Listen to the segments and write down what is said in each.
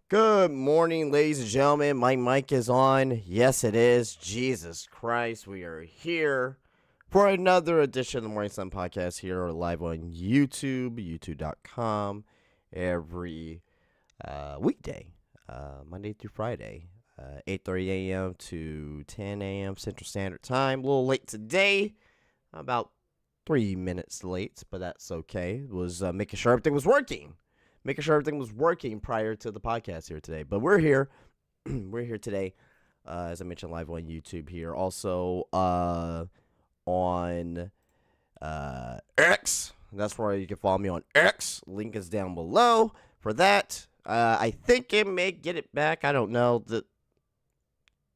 Good morning, ladies and gentlemen. My mic is on. Yes, it is. Jesus Christ, we are here for another edition of the Morning Sun Podcast here or live on YouTube, youtube.com, every weekday, Monday through Friday, 8:30 a.m. to 10 a.m. Central Standard Time. A little late today, about 3 minutes late, but that's okay. It was making sure everything was working. Prior to the podcast here today. But we're here. We're here today, as I mentioned, live on YouTube here. Also on X. That's where you can follow me on X. Link is down below for that. I think it may get it back. I don't know.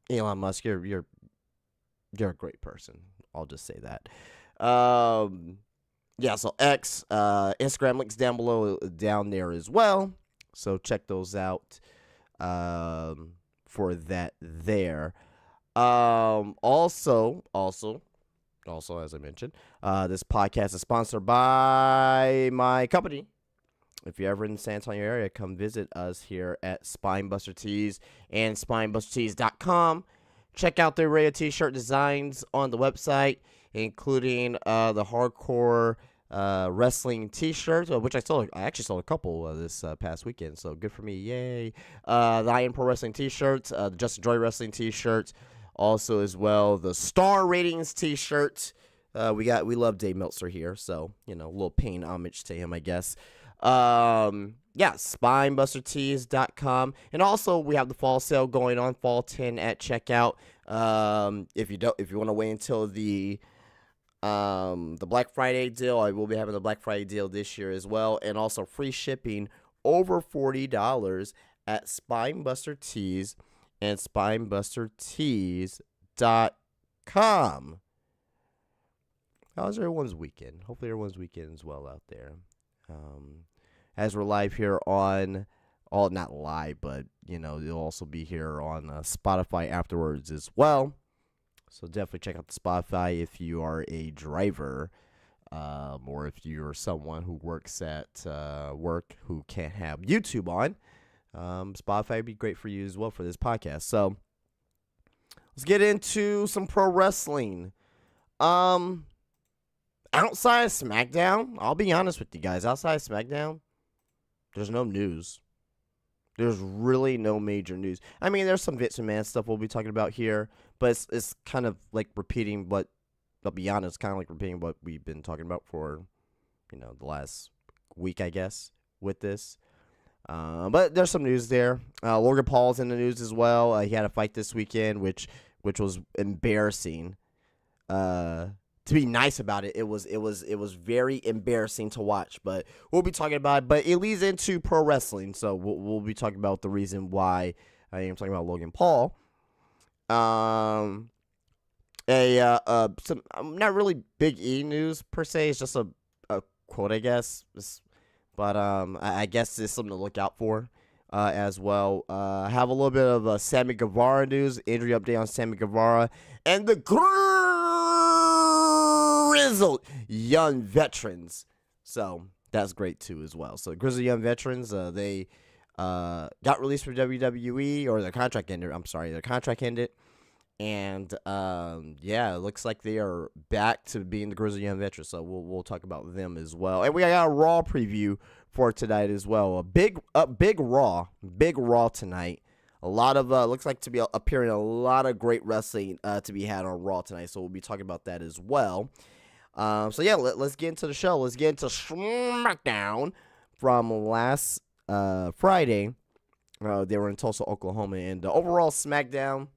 Elon Musk, you're a great person. I'll just say that. Yeah, so X, Instagram links down below, down there as well. So check those out for that there. Also, as I mentioned, this podcast is sponsored by my company. If you're ever in the San Antonio area, come visit us here at Spinebuster Tees and spinebustertees.com. Check out their array of t-shirt designs on the website, including the hardcore wrestling t-shirts, which I actually sold a couple this past weekend, so good for me, yay. The Iron Pro Wrestling t-shirts, the Just Enjoy Wrestling t-shirts, also as well the Star Ratings t-shirts. We love Dave Meltzer here, so, a little paying homage to him, I guess. Spinebustertees.com, and also we have the fall sale going on, fall 10 at checkout. If you want to wait until the Black Friday deal, I will be having the Black Friday deal this year as well, and also free shipping over $40 at Spinebuster Tees and spinebustertees.com. How's everyone's weekend? Hopefully everyone's weekend is well out there. As we're live here on, not live, but, you'll also be here on Spotify afterwards as well. So definitely check out the Spotify if you are a driver, or if you're someone who works at work who can't have YouTube on. Spotify would be great for you as well for this podcast. So let's get into some pro wrestling. Outside of SmackDown, I'll be honest with you guys. Outside of SmackDown, there's no news. There's really no major news. I mean, there's some Vince McMahon stuff we'll be talking about here, but it's kind of like repeating what, I'll be honest, kind of like repeating what we've been talking about for, the last week, I guess, with this. But there's some news there. Logan Paul's in the news as well. He had a fight this weekend, which was embarrassing. To be nice about it, it was very embarrassing to watch, but we'll be talking about it. But it leads into pro wrestling, so we'll be talking about the reason why I am talking about Logan Paul. Some not really big E news per se. It's just a quote, I guess. But I guess it's something to look out for as well. I have a little bit of Sammy Guevara news, injury update on Sammy Guevara, and the Grizzled Young Veterans. So that's great too as well. So Grizzled Young Veterans, they got released from WWE, or their contract ended. And it looks like they are back to being the Grizzled Young Veterans. So we'll talk about them as well. And we got a Raw preview for tonight as well. A big Raw tonight. A lot of looks like to be appearing a lot of great wrestling to be had on Raw tonight. So we'll be talking about that as well. Let's get into the show. Let's get into SmackDown from last Friday. They were in Tulsa, Oklahoma, and overall SmackDown.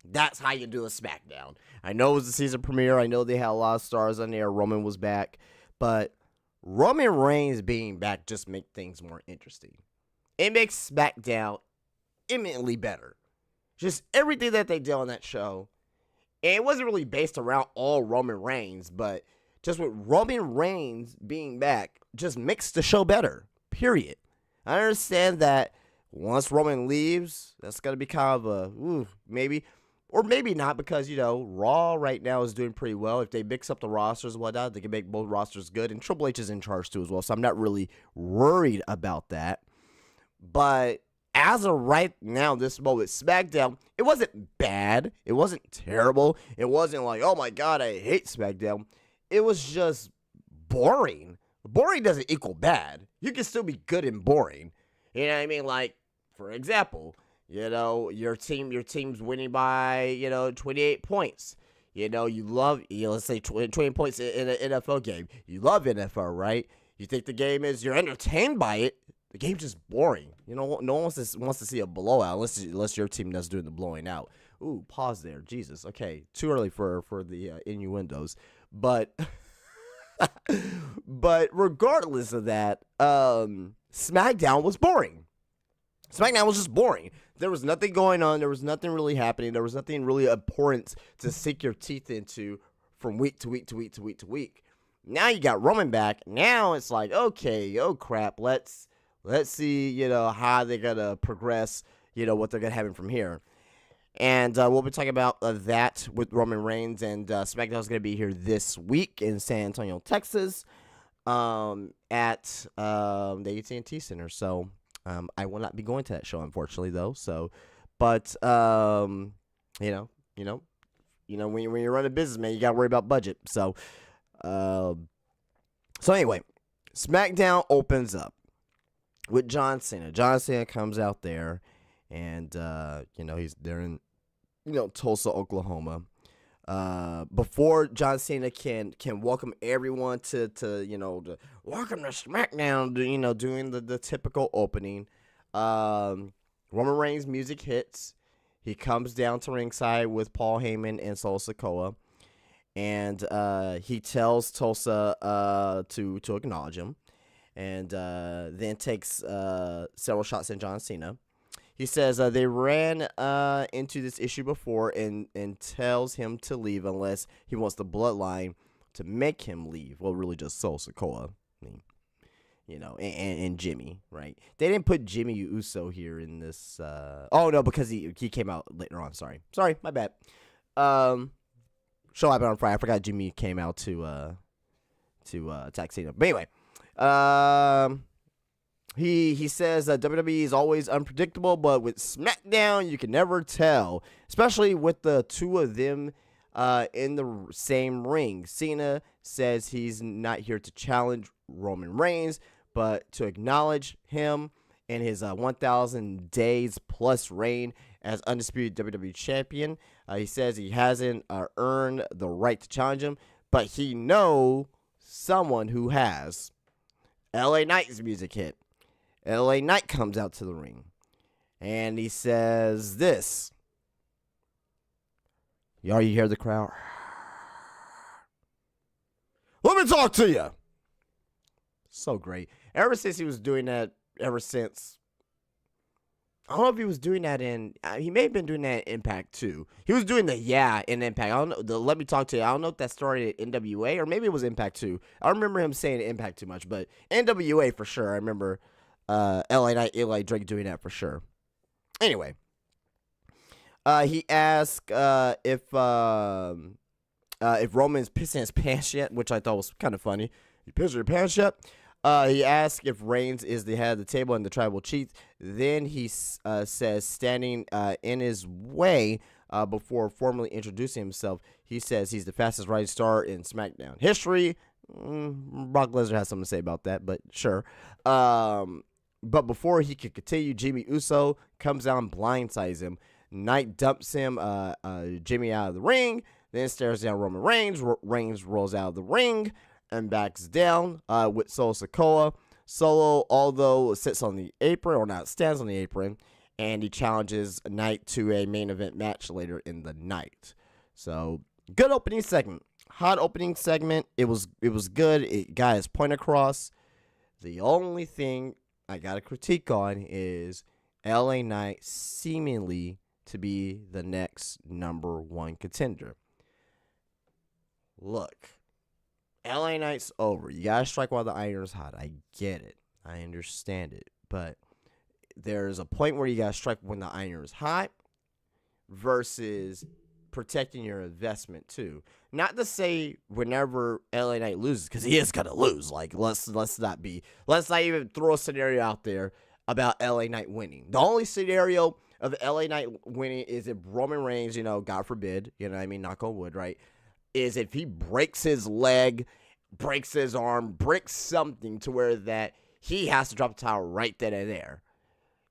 That's how you do a SmackDown. I know it was the season premiere. I know they had a lot of stars on there. Roman was back, but Roman Reigns being back just makes things more interesting. It makes SmackDown imminently better. Just everything that they did on that show. And it wasn't really based around all Roman Reigns, but just with Roman Reigns being back just makes the show better, period. I understand that once Roman leaves, that's going to be kind of maybe, or maybe not, because, Raw right now is doing pretty well. If they mix up the rosters and whatnot, they can make both rosters good, and Triple H is in charge too as well, so I'm not really worried about that. But as of right now, this moment, SmackDown, it wasn't bad. It wasn't terrible. It wasn't like, oh my God, I hate SmackDown. It was just boring. Boring doesn't equal bad. You can still be good and boring. You know what I mean? Like, for example, your team's winning by, 28 points. You love, let's say 20 points in an NFL game. You love NFL, right? You think the game you're entertained by it. The game's just boring. No one wants to see a blowout unless your team that's doing the blowing out. Ooh, pause there. Jesus. Okay, too early for the innuendos. But but regardless of that, SmackDown was boring. SmackDown was just boring. There was nothing going on. There was nothing really happening. There was nothing really important to sink your teeth into from week to week to week to week to week. Now you got Roman back. Now it's like, okay, oh crap, let's see, how they're gonna progress, what they're gonna have from here. And we'll be talking about that with Roman Reigns, and SmackDown's gonna be here this week in San Antonio, Texas, at the AT&T Center. So I will not be going to that show, unfortunately, though. So, but when you run a business, man, you gotta worry about budget. So anyway, SmackDown opens up with John Cena. John Cena comes out there, and he's there in Tulsa, Oklahoma. Before John Cena can welcome everyone to welcome to SmackDown, doing the typical opening, Roman Reigns' music hits. He comes down to ringside with Paul Heyman and Solo Sikoa, and he tells Tulsa to acknowledge him, and then takes several shots at John Cena. He says they ran into this issue before and tells him to leave unless he wants the bloodline to make him leave. Well, really just Solo Sikoa, and Jimmy, right? They didn't put Jimmy Uso here in this. Oh, no, because he came out later on. Sorry, my bad. Show happened on Friday. I forgot Jimmy came out to attack Cena. But anyway, he says that WWE is always unpredictable, but with SmackDown, you can never tell, especially with the two of them in the same ring. Cena says he's not here to challenge Roman Reigns, but to acknowledge him in his 1,000 days plus reign as undisputed WWE champion. He says he hasn't earned the right to challenge him, but he knows someone who has. LA Knight's music hit. LA Knight comes out to the ring, and he says this. You hear the crowd? Let me talk to you. So great. Ever since he was doing that, I don't know if he was doing that in, he may have been doing that in Impact too. He was doing the in Impact. I don't know, the let me talk to you. I don't know if that started at NWA or maybe it was Impact too. I don't remember him saying Impact too much, but NWA for sure. I remember LA Knight, Eli Drake doing that for sure. Anyway, he asked if Roman's pissing his pants yet, which I thought was kind of funny. You pissed your pants yet? He asked if Reigns is the head of the table and the tribal chief. Then he says, standing in his way before formally introducing himself, he says he's the fastest rising star in SmackDown history. Brock Lesnar has something to say about that, but sure. But before he could continue, Jimmy Uso comes out and blindsides him. Knight dumps him, Jimmy out of the ring, then stares down Roman Reigns. Reigns rolls out of the ring and backs down with Solo Sikoa. Solo, although sits on the apron, or not, stands on the apron, and he challenges Knight to a main event match later in the night. So, good opening segment. Hot opening segment. It was good. It got his point across. The only thing I got to critique on is LA Knight seemingly to be the next number one contender. Look, LA Knight's over. You got to strike while the iron's hot. I get it. I understand it. But there's a point where you got to strike when the iron is hot versus protecting your investment too. Not to say whenever LA Knight loses, because he is gonna lose. Like let's not even throw a scenario out there. about LA Knight winning. The only scenario of LA Knight winning is if Roman Reigns, God forbid, knock on wood, right, is if he breaks his leg, breaks his arm, breaks something to where that he has to drop the title right then and there.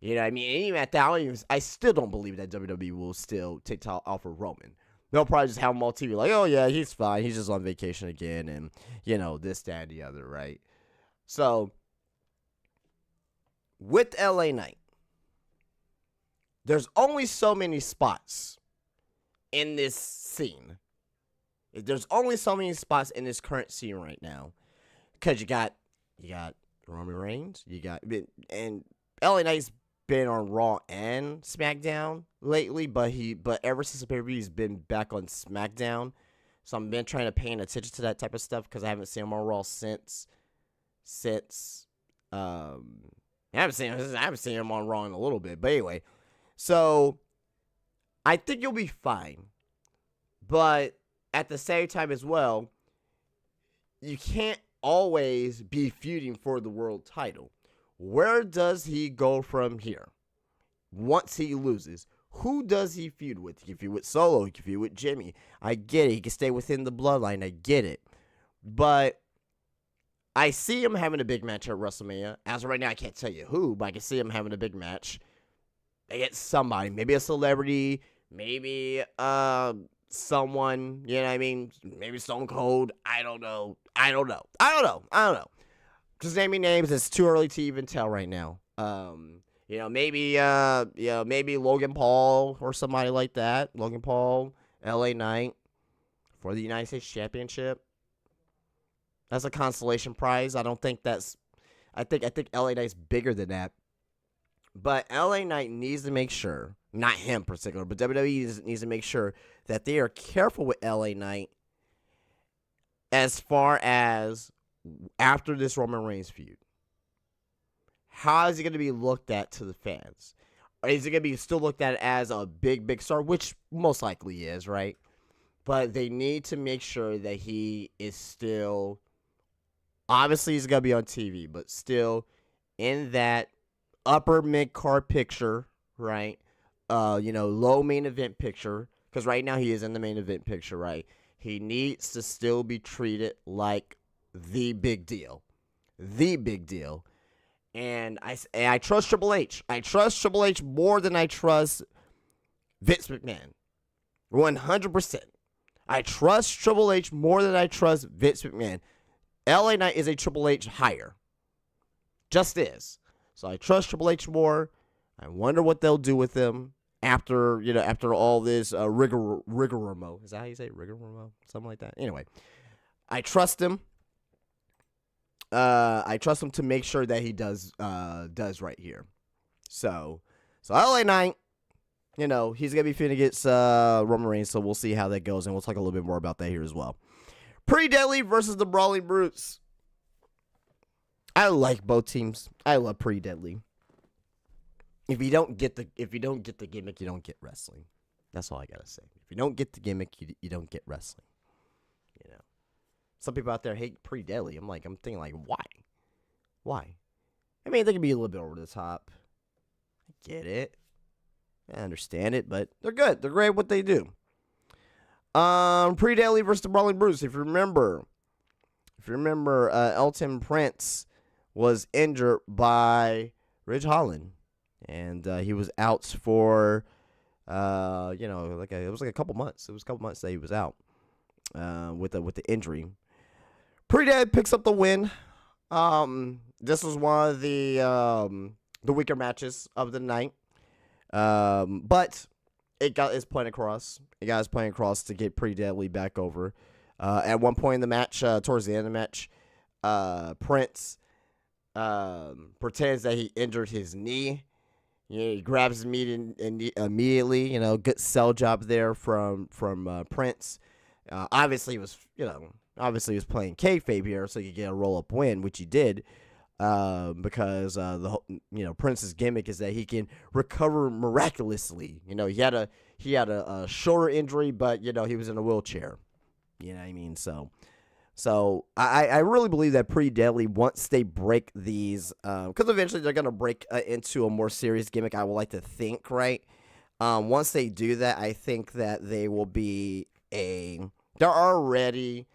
You know what I mean? And even at that, I still don't believe that WWE will still take title off of Roman. They'll probably just have him on TV like, oh, yeah, he's fine. He's just on vacation again and, this, that, and the other, right? So, with LA Knight, there's only so many spots in this scene. There's only so many spots in this current scene right now. Because you got Roman Reigns, and LA Knight's been on Raw and SmackDown lately, but ever since the pay-per-view, he's been back on SmackDown. So I've been trying to pay attention to that type of stuff because I haven't seen him on Raw since I haven't seen him on Raw in a little bit. But anyway, so I think you'll be fine. But at the same time as well, you can't always be feuding for the world title. Where does he go from here? Once he loses, who does he feud with? He can feud with Solo. He can feud with Jimmy. I get it. He can stay within the bloodline. I get it. But I see him having a big match at WrestleMania. As of right now, I can't tell you who, but I can see him having a big match against somebody. Maybe a celebrity. Maybe someone. You know what I mean? Maybe Stone Cold. I don't know. Just naming names, it's too early to even tell right now. Maybe Logan Paul or somebody like that. Logan Paul, LA Knight for the United States Championship. That's a consolation prize. I think LA Knight's bigger than that. But LA Knight needs to make sure, not him in particular, but WWE needs to make sure that they are careful with LA Knight as far as after this Roman Reigns feud. How is he going to be looked at to the fans? Or is he going to be still looked at as a big star, which most likely is, right? But they need to make sure that he is still, obviously he's going to be on TV, but still in that upper mid-card picture, right? Low main event picture, because right now he is in the main event picture, right? He needs to still be treated like the big deal. And I trust Triple H. I trust Triple H more than I trust Vince McMahon. 100%. I trust Triple H more than I trust Vince McMahon. LA Knight is a Triple H hire. Just is. So I trust Triple H more. I wonder what they'll do with him after all this rigmarole. Is that how you say it? Rigmarole? Something like that. Anyway, I trust him. I trust him to make sure that he does right here. So LA Knight, he's gonna be feuding against Roman Reigns, so we'll see how that goes, and we'll talk a little bit more about that here as well. Pretty Deadly versus the Brawling Brutes. I like both teams. I love Pretty Deadly. If you don't get the gimmick, you don't get wrestling. That's all I gotta say. If you don't get the gimmick, you don't get wrestling. Some people out there hate Pretty Deadly. I'm thinking why? Why? I mean, they can be a little bit over the top. I get it. I understand it, but they're good. They're great at what they do. Pretty Deadly versus the Brawling Brutes. If you remember, Elton Prince was injured by Ridge Holland, and he was out for, it was like a couple months. It was a couple months that he was out with the injury. Pretty Dead picks up the win. This was one of the weaker matches of the night, but it got his point across. It got his point across to get Pretty Deadly back over. At one point in the match, towards the end of the match, Prince pretends that he injured his knee. He grabs his knee immediately. Good sell job there from Prince. Obviously, he was playing kayfabe here, so he could get a roll-up win, which he did, because Prince's gimmick is that he can recover miraculously. He had a shoulder injury, but he was in a wheelchair. You know what I mean? So So I really believe that Pretty Deadly, once they break these, because eventually they're going to break into a more serious gimmick, I would like to think, right? Once they do that, I think that they will be they're already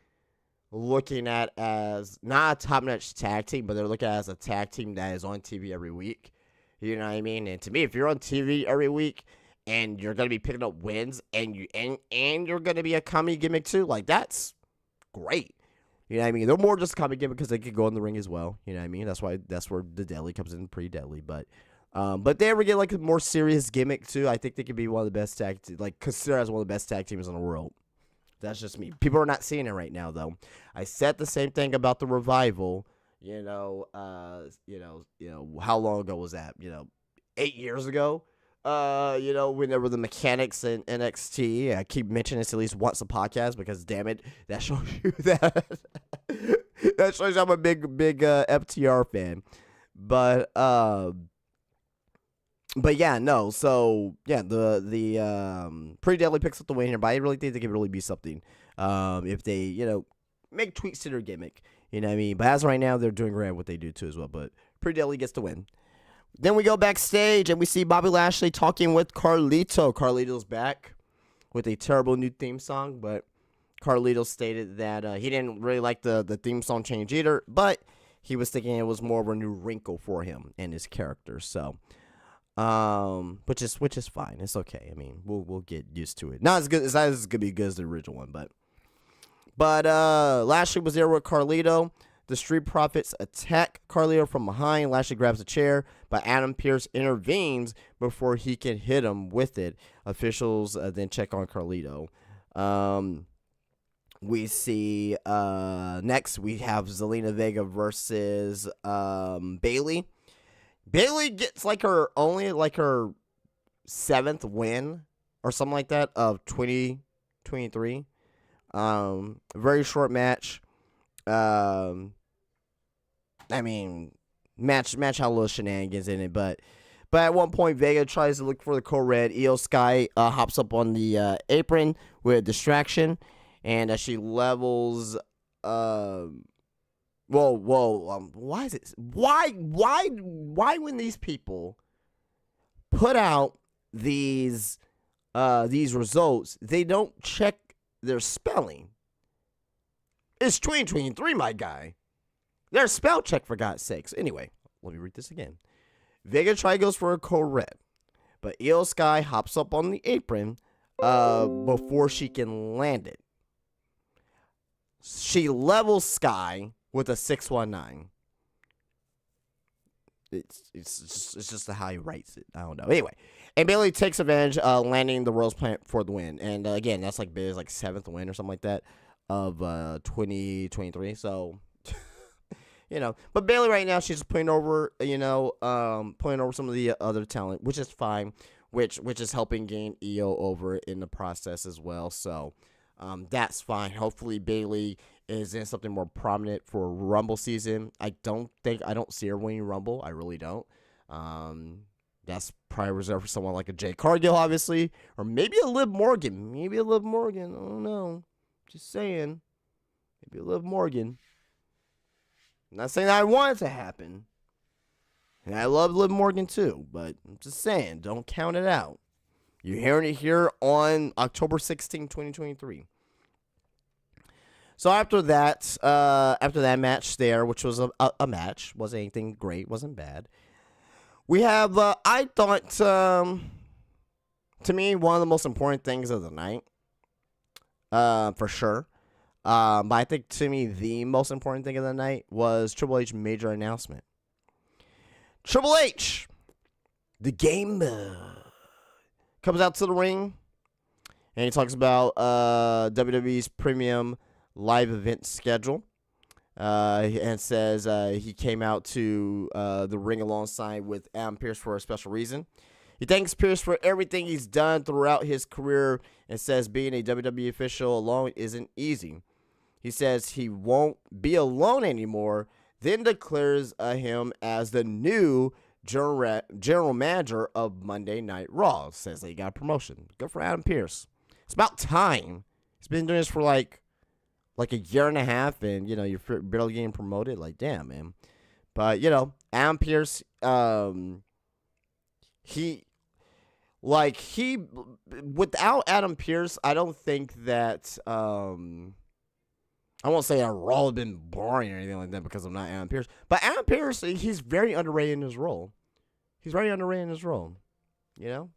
looking at as not a top-notch tag team, but they're looking at as a tag team that is on TV every week. You know what I mean? And to me, if you're on TV every week and you're going to be picking up wins and you're going to be a comedy gimmick too, like, that's great. You know what I mean? They're more just a comedy gimmick because they could go in the ring as well. You know what I mean? That's where the Deadly comes in, Pretty Deadly. But they ever get like a more serious gimmick too, I think they could be one of the best considered as one of the best tag teams in the world. That's just me. People are not seeing it right now, though. I said the same thing about the Revival. How long ago was that? 8 years ago. When there were the mechanics in NXT. I keep mentioning this at least once a podcast because, damn it, that shows you that. That shows you I'm a big FTR fan. But yeah, no. So yeah, the Pretty Deadly picks up the win here, but I really think they could really be something. If they make tweaks to their gimmick, you know what I mean. But as of right now, they're doing great at what they do too as well. But Pretty Deadly gets the win. Then we go backstage and we see Bobby Lashley talking with Carlito. Carlito's back with a terrible new theme song, but Carlito stated that he didn't really like the theme song change either, but he was thinking it was more of a new wrinkle for him and his character. So. Which is fine. It's okay. I mean, we'll get used to it. Not as gonna be good as the original one, but Lashley was there with Carlito. The Street Profits attack Carlito from behind. Lashley grabs a chair, but Adam Pearce intervenes before he can hit him with it. Officials then check on Carlito. We see next we have Zelina Vega versus Bayley. Bayley gets her 7th win or something like that of 2023. Very short match. Match had a little shenanigans in it, but at one point Vega tries to look for the Red. Io Sky hops up on the apron with a distraction, and she levels. Why is it? Why when these people put out these results, they don't check their spelling? It's 2023, my guy. There's spell check, for God's sakes. Anyway, let me read this again. Vega goes for a Red, but Io Sky hops up on the apron before she can land it. She levels Sky with a 619. It's just how he writes it. I don't know. Anyway, and Bayley takes advantage, landing the Rose Plant for the win. And again, that's like Bayley's 7th win or something like that of 2023. So, but Bayley right now, she's putting over, putting over some of the other talent, which is fine, which is helping gain EO over in the process as well. So, that's fine. Hopefully Bayley is in something more prominent for Rumble season. I don't see her winning Rumble. I really don't. That's probably reserved for someone like a Jay Cargill, obviously, or maybe a Liv Morgan. I don't know. Just saying. Maybe a Liv Morgan. I'm not saying that I want it to happen. And I love Liv Morgan too, but I'm just saying, don't count it out. You're hearing it here on October 16, 2023. So after that match there, which was a match, wasn't anything great, wasn't bad. We have, I thought, to me, one of the most important things of the night, for sure. But I think to me, the most important thing of the night was Triple H's major announcement. Triple H, the game, comes out to the ring, and he talks about WWE's premium live event schedule, and says he came out to the ring alongside with Adam Pearce for a special reason. He thanks Pearce for everything he's done throughout his career and says being a WWE official alone isn't easy. He says he won't be alone anymore, then declares him as the new general manager of Monday Night Raw. Says that he got a promotion. Good for Adam Pearce. It's about time. He's been doing this for like a year and a half, and you're barely getting promoted. Like, damn, man. But Adam Pearce, he without Adam Pearce, I don't think that I won't say a Raw has been boring or anything like that because I'm not Adam Pearce. But Adam Pearce, he's very underrated in his role. He's very underrated in his role. I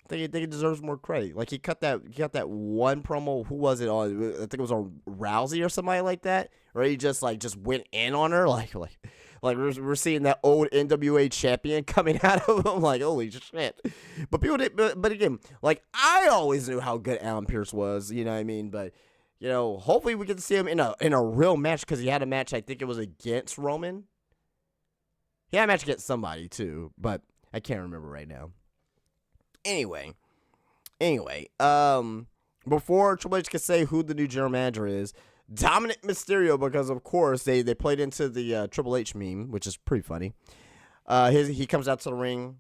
think he deserves more credit. Like, he cut that one promo. Who was it on? I think it was on Rousey or somebody like that, where he just went in on her. Like we're seeing that old NWA champion coming out of him. Like, holy shit. But people did. But again, like, I always knew how good Adam Pearce was. You know what I mean? But hopefully we get to see him in a real match, because he had a match. I think it was against Roman. He had a match against somebody too, but I can't remember right now. Anyway, before Triple H can say who the new general manager is, Dominic Mysterio, because of course they played into the Triple H meme, which is pretty funny. He comes out to the ring,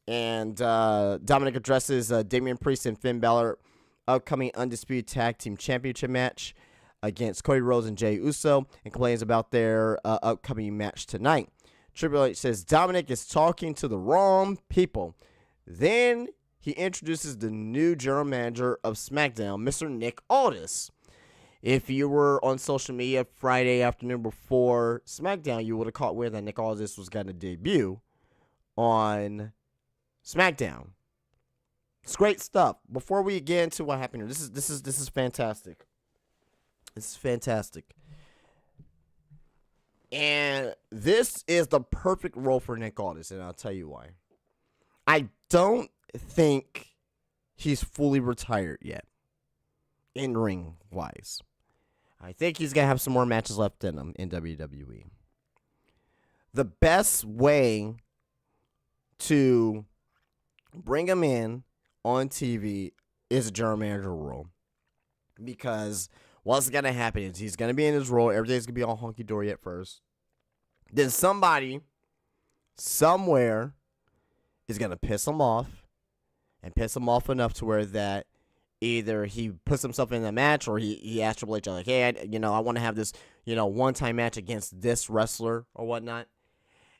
and Dominic addresses Damian Priest and Finn Balor upcoming Undisputed Tag Team Championship match against Cody Rhodes and Jey Uso, and complains about their upcoming match tonight. Triple H says Dominic is talking to the wrong people. Then he introduces the new general manager of SmackDown, Mr. Nick Aldis. If you were on social media Friday afternoon before SmackDown, you would have caught where that Nick Aldis was going to debut on SmackDown. It's great stuff. Before we get into what happened here, this is fantastic. This is fantastic. And this is the perfect role for Nick Aldis, and I'll tell you why. I don't think he's fully retired yet, in-ring wise. I think he's going to have some more matches left in him in WWE. The best way to bring him in on TV is a general manager role. Because what's going to happen is he's going to be in his role. Everything's going to be all hunky-dory at first. Then somebody, somewhere, is going to piss him off. And piss him off enough to where that either he puts himself in the match, or he asks Triple H, like, hey, I want to have this, one-time match against this wrestler or whatnot.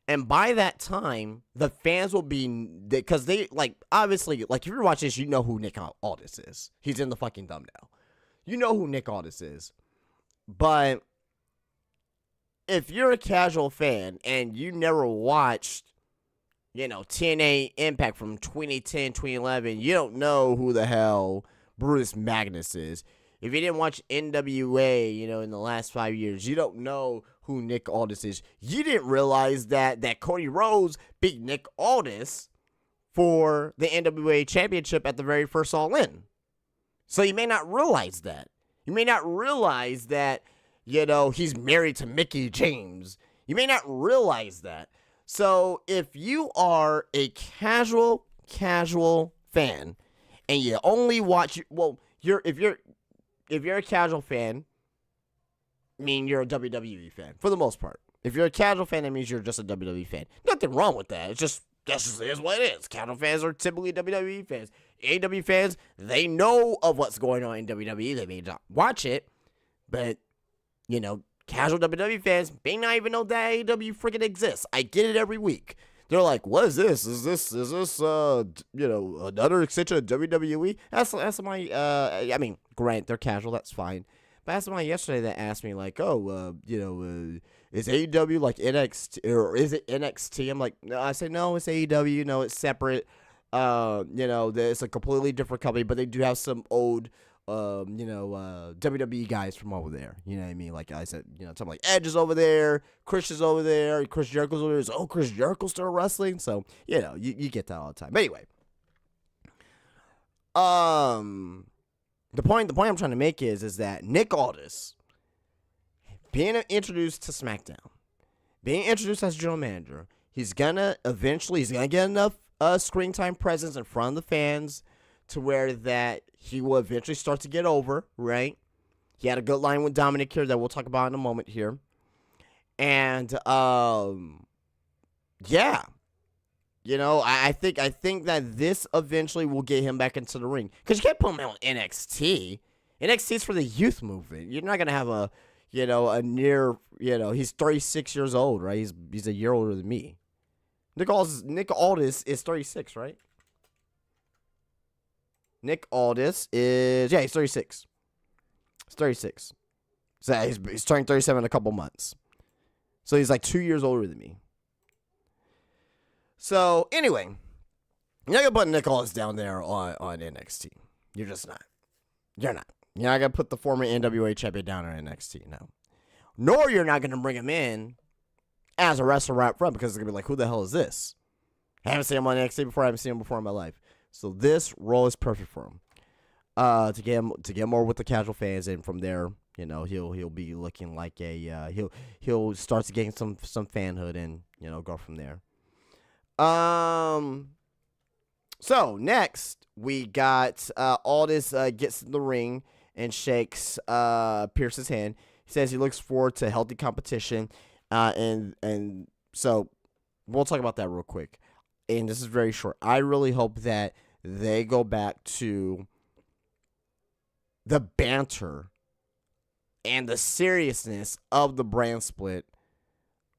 And by that time, the fans will be, because they, like, obviously, like, if you're watching this, you know who Nick Aldis is. He's in the fucking thumbnail. You know who Nick Aldis is. But if you're a casual fan and you never watched, TNA Impact from 2010, 2011, you don't know who the hell Brutus Magnus is. If you didn't watch NWA, in the last 5 years, you don't know who Nick Aldis is. You didn't realize that Cody Rhodes beat Nick Aldis for the NWA Championship at the very first All In. So you may not realize that. You may not realize that, he's married to Mickie James. You may not realize that. So if you are a casual fan and you only watch, if you're a casual fan, I mean, you're a WWE fan for the most part. If you're a casual fan, that means you're just a WWE fan. Nothing wrong with that. That's just is what it is. Casual fans are typically WWE fans. AEW fans, they know of what's going on in WWE. They may not watch it, but, casual WWE fans may not even know that AEW freaking exists. I get it every week. They're like, what is this? Is this another extension of WWE? That's somebody, grant, they're casual, that's fine. But I asked somebody yesterday that asked me, like, is AEW like NXT, or is it NXT? I'm like, no, I said, no, it's AEW, no, it's separate. It's a completely different company, but they do have some old, WWE guys from over there. You know what I mean? Like I said, something like Edge is over there, Chris is over there, Chris Jericho's over there. So, Chris Jericho's still wrestling. So, you get that all the time. But anyway, the point I'm trying to make is that Nick Aldis being introduced to SmackDown, being introduced as general manager, he's gonna get enough screen time presence in front of the fans to where that he will eventually start to get over, right? He had a good line with Dominic here that we'll talk about in a moment here. And, yeah. I think that this eventually will get him back into the ring. Because you can't put him on NXT NXT's for the youth movement. You're not going to have a near, he's 36 years old, right? He's a year older than me. Nick Aldis is 36, right? Nick Aldis is, he's 36. He's 36. So he's turning 37 in a couple months. So he's like 2 years older than me. So anyway, you're not going to put Nick Aldis down there on NXT. You're just not. You're not. You're not going to put the former NWA champion down on NXT, no. Nor you're not going to bring him in as a wrestler right front because it's going to be like, who the hell is this? I haven't seen him on NXT before. I haven't seen him before in my life. So this role is perfect for him. To get more with the casual fans, and from there, he'll be looking like a he'll start to gain some fanhood and go from there. So next we got Aldis gets in the ring and shakes Pierce's hand. He says he looks forward to healthy competition, and so we'll talk about that real quick. And this is very short. I really hope that they go back to the banter and the seriousness of the brand split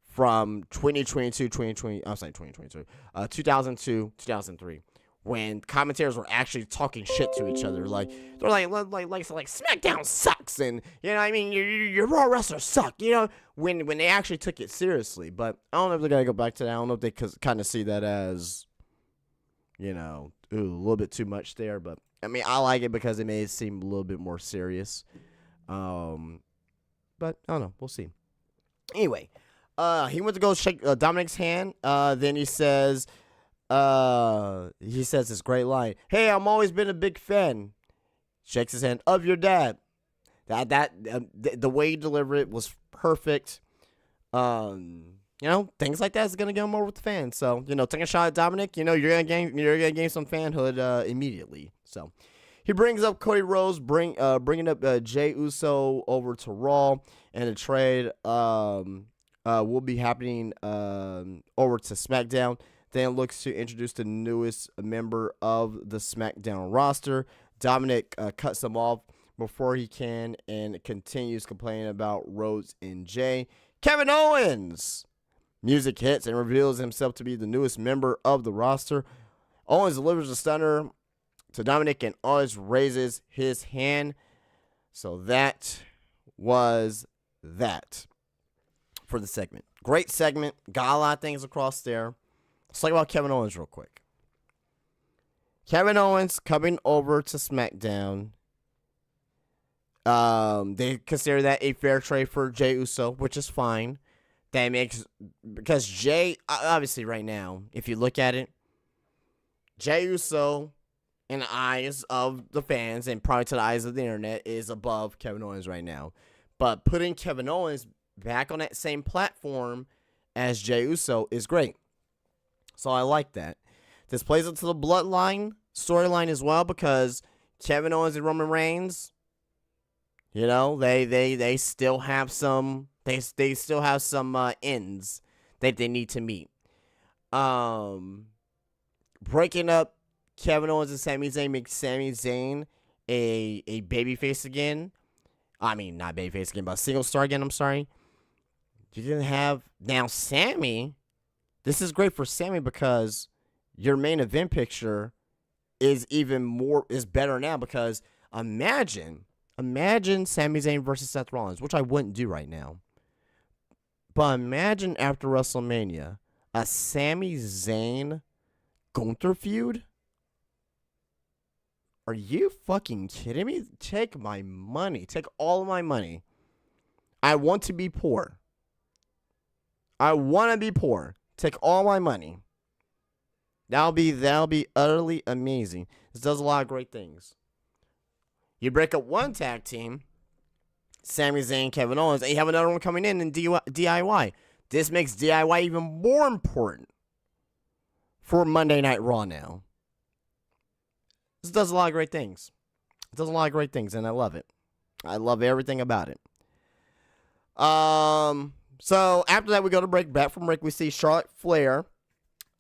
from 2002, 2003, when commentators were actually talking shit to each other. Like, they're like SmackDown sucks, and, your Raw wrestlers suck, when they actually took it seriously. But I don't know if they're going to go back to that. I don't know if they kind of see that as, a little bit too much there. But, I like it because it made it seem a little bit more serious. But, I don't know. We'll see. Anyway, he went to go shake Dominic's hand. Then he says this great line. Hey, I'm always been a big fan. Shakes his hand of your dad. The way he delivered it was perfect. Things like that is gonna get him over with the fans. So, taking a shot at Dominic, you're gonna gain some fanhood immediately. So, he brings up Cody Rhodes, bringing up Jey Uso over to Raw, and the trade will be happening over to SmackDown. Then looks to introduce the newest member of the SmackDown roster. Dominic cuts him off before he can and continues complaining about Rhodes and Jay. Kevin Owens! Music hits and reveals himself to be the newest member of the roster. Owens delivers a stunner to Dominic, and Owens raises his hand. So that was that for the segment. Great segment. Got a lot of things across there. Let's talk about Kevin Owens real quick. Kevin Owens coming over to SmackDown. They consider that a fair trade for Jey Uso, which is fine. That makes, because Jey, obviously right now, if you look at it, Jey Uso, in the eyes of the fans and probably to the eyes of the internet, is above Kevin Owens right now. But putting Kevin Owens back on that same platform as Jey Uso is great. So I like that. This plays into the bloodline storyline as well, because Kevin Owens and Roman Reigns, they still have some they still have some ends that they need to meet. Breaking up Kevin Owens and Sami Zayn makes Sami Zayn a babyface again. I mean, not babyface again, but a single star again. I'm sorry. You didn't have now Sami. This is great for Sami because your main event picture is better now, because imagine Sami Zayn versus Seth Rollins, which I wouldn't do right now. But imagine after WrestleMania, a Sami Zayn Gunther feud? Are you fucking kidding me? Take my money. Take all of my money. I want to be poor. Take all my money. That'll be utterly amazing. This does a lot of great things. You break up one tag team, Sami Zayn, Kevin Owens, and you have another one coming in DIY. This makes DIY even more important for Monday Night Raw now. This does a lot of great things. It does a lot of great things, and I love it. I love everything about it. So after that, we go to break. Back from break, we see Charlotte Flair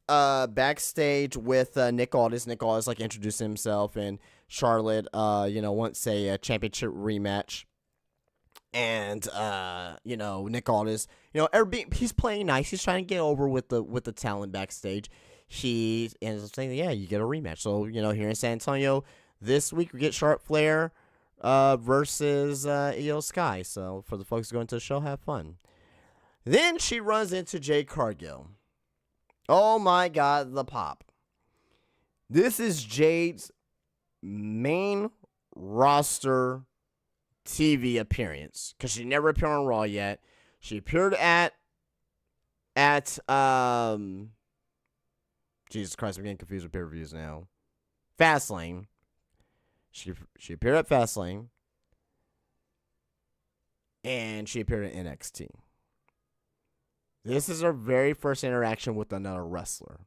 backstage with Nick Aldis. Nick Aldis like introducing himself, and Charlotte wants a championship rematch. And Nick Aldis, he's playing nice. He's trying to get over with the talent backstage. He ends up saying, yeah, you get a rematch. So, here in San Antonio this week, we get Charlotte Flair versus Io Sky. So, for the folks going to the show, have fun. Then she runs into Jade Cargill. Oh, my God, the pop. This is Jade's main roster TV appearance, because she never appeared on Raw yet. She appeared at Jesus Christ, I'm getting confused with pay-per-views now. Fastlane. She appeared at Fastlane. And she appeared at NXT. This is her very first interaction with another wrestler.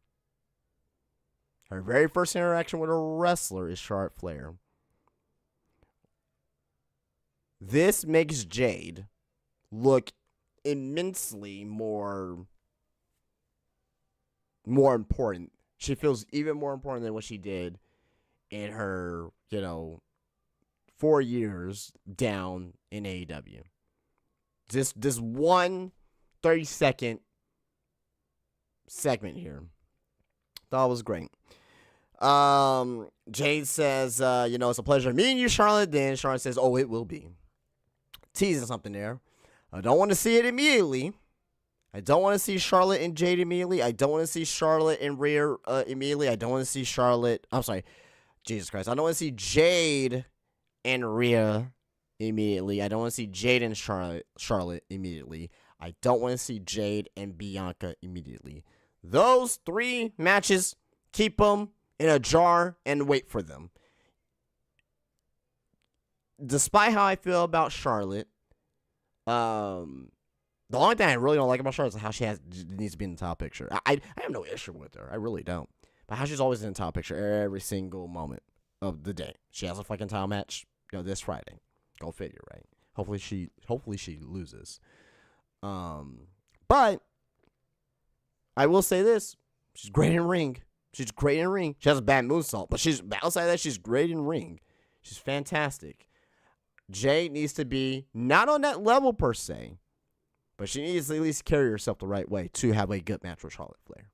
Her very first interaction with a wrestler is Charlotte Flair. This makes Jade look immensely more important. She feels even more important than what she did in her, 4 years down in AEW. This one 30-second segment here. Thought it was great. Jade says, it's a pleasure meeting you, Charlotte. Then Charlotte says, oh, it will be. Teasing something there. I don't want to see it immediately. I don't want to see Charlotte and Jade immediately. I don't want to see Charlotte and Rhea immediately. I don't want to see Charlotte. I'm sorry. Jesus Christ. I don't want to see Jade and Rhea immediately. I don't want to see Jade and Charlotte immediately. I don't want to see Jade and Bianca immediately. Those 3 matches, keep them in a jar and wait for them. Despite how I feel about Charlotte, the only thing I really don't like about Charlotte is how she needs to be in the top picture. I have no issue with her. I really don't. But how she's always in the top picture every single moment of the day. She has a fucking title match, this Friday. Go figure, right? Hopefully she loses. But I will say this: she's great in ring. She has a bad movesault, but outside of that, she's great in ring. She's fantastic. Jade needs to be not on that level per se, but she needs to at least carry herself the right way to have a good match with Charlotte Flair.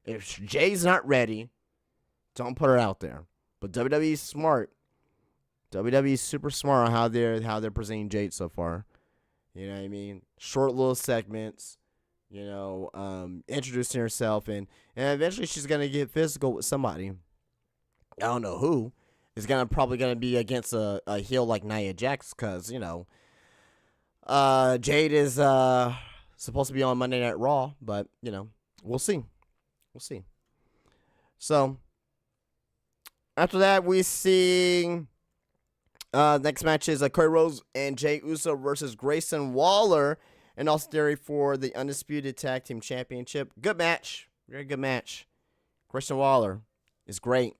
If Jade's not ready, don't put her out there. But WWE's smart. WWE's super smart on how they're presenting Jade so far. You know what I mean? Short little segments. Introducing herself, and eventually she's gonna get physical with somebody. I don't know who. It's probably gonna be against a heel like Nia Jax, because Jade is supposed to be on Monday Night Raw, but we'll see. So after that, we see next match is Cody Rhodes and Jey Uso versus Grayson Waller and Austin Theory for the Undisputed Tag Team Championship. Good match. Very good match. Grayson Waller is great.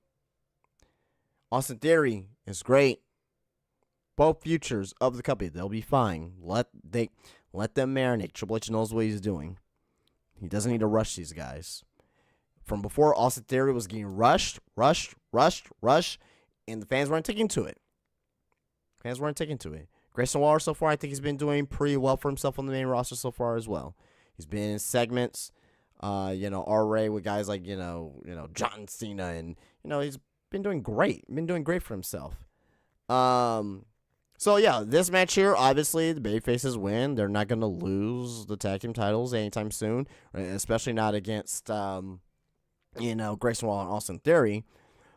Austin Theory is great. Both futures of the company. They'll be fine. Let them marinate. Triple H knows what he's doing. He doesn't need to rush these guys. From before, Austin Theory was getting rushed, and the fans weren't taking to it. Grayson Waller so far, I think he's been doing pretty well for himself on the main roster so far as well. He's been in segments, RA with guys like, John Cena, and, he's been doing great. For himself. So, yeah, this match here, obviously, the babyfaces win. They're not going to lose the tag team titles anytime soon, right? Especially not against, Grayson Waller and Austin Theory.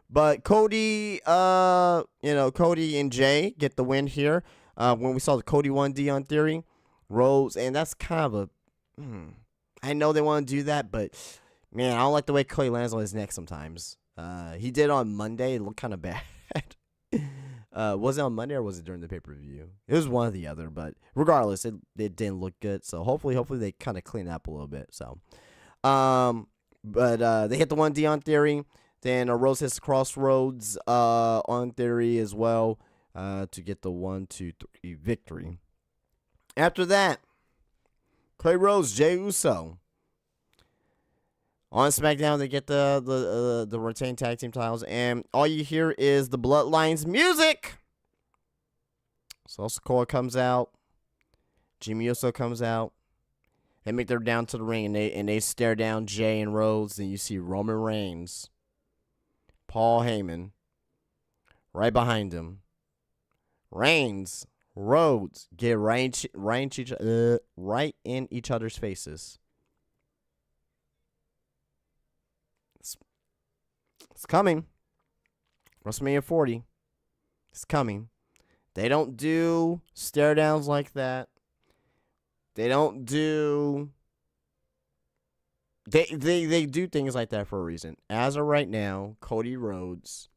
But Cody and Jay get the win here. When we saw the Cody 1D on Theory, Rhodes, and that's kind of I know they want to do that, but, man, I don't like the way Cody lands on his neck sometimes. He did on Monday. It looked kind of bad. Was it on Monday or was it during the pay-per-view? It was one or the other, but regardless, it didn't look good. So hopefully they kind of clean it up a little bit. So, but they hit the 1D on Theory. Then Rose hits Crossroads on Theory as well to get the 1-2-3 victory. After that, Clay Rose, Jey Uso. On SmackDown, they get the retained tag team titles, and all you hear is the Bloodlines music. So Sikoa comes out, Jimmy Uso comes out. They make their down to the ring, and they stare down Jay and Rhodes, and you see Roman Reigns, Paul Heyman, right behind him. Reigns, Rhodes get right in each other's faces. It's coming. WrestleMania 40. It's coming. They don't do stare downs like that. They don't do. They do things like that for a reason. As of right now, Cody Rhodes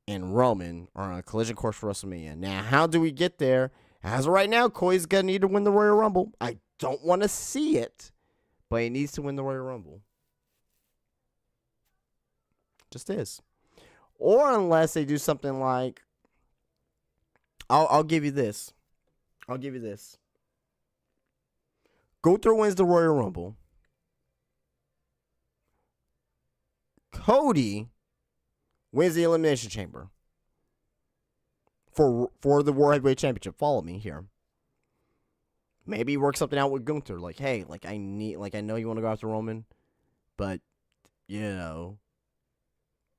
and Roman are on a collision course for WrestleMania. Now, how do we get there? As of right now, Cody's gonna need to win the Royal Rumble. I don't want to see it, but he needs to win the Royal Rumble. Just is. Or unless they do something like, I'll give you this. Gunther wins the Royal Rumble. Cody wins the Elimination Chamber for the World Heavyweight Championship. Follow me here. Maybe work something out with Gunther. Like, hey, I know you want to go after Roman, but,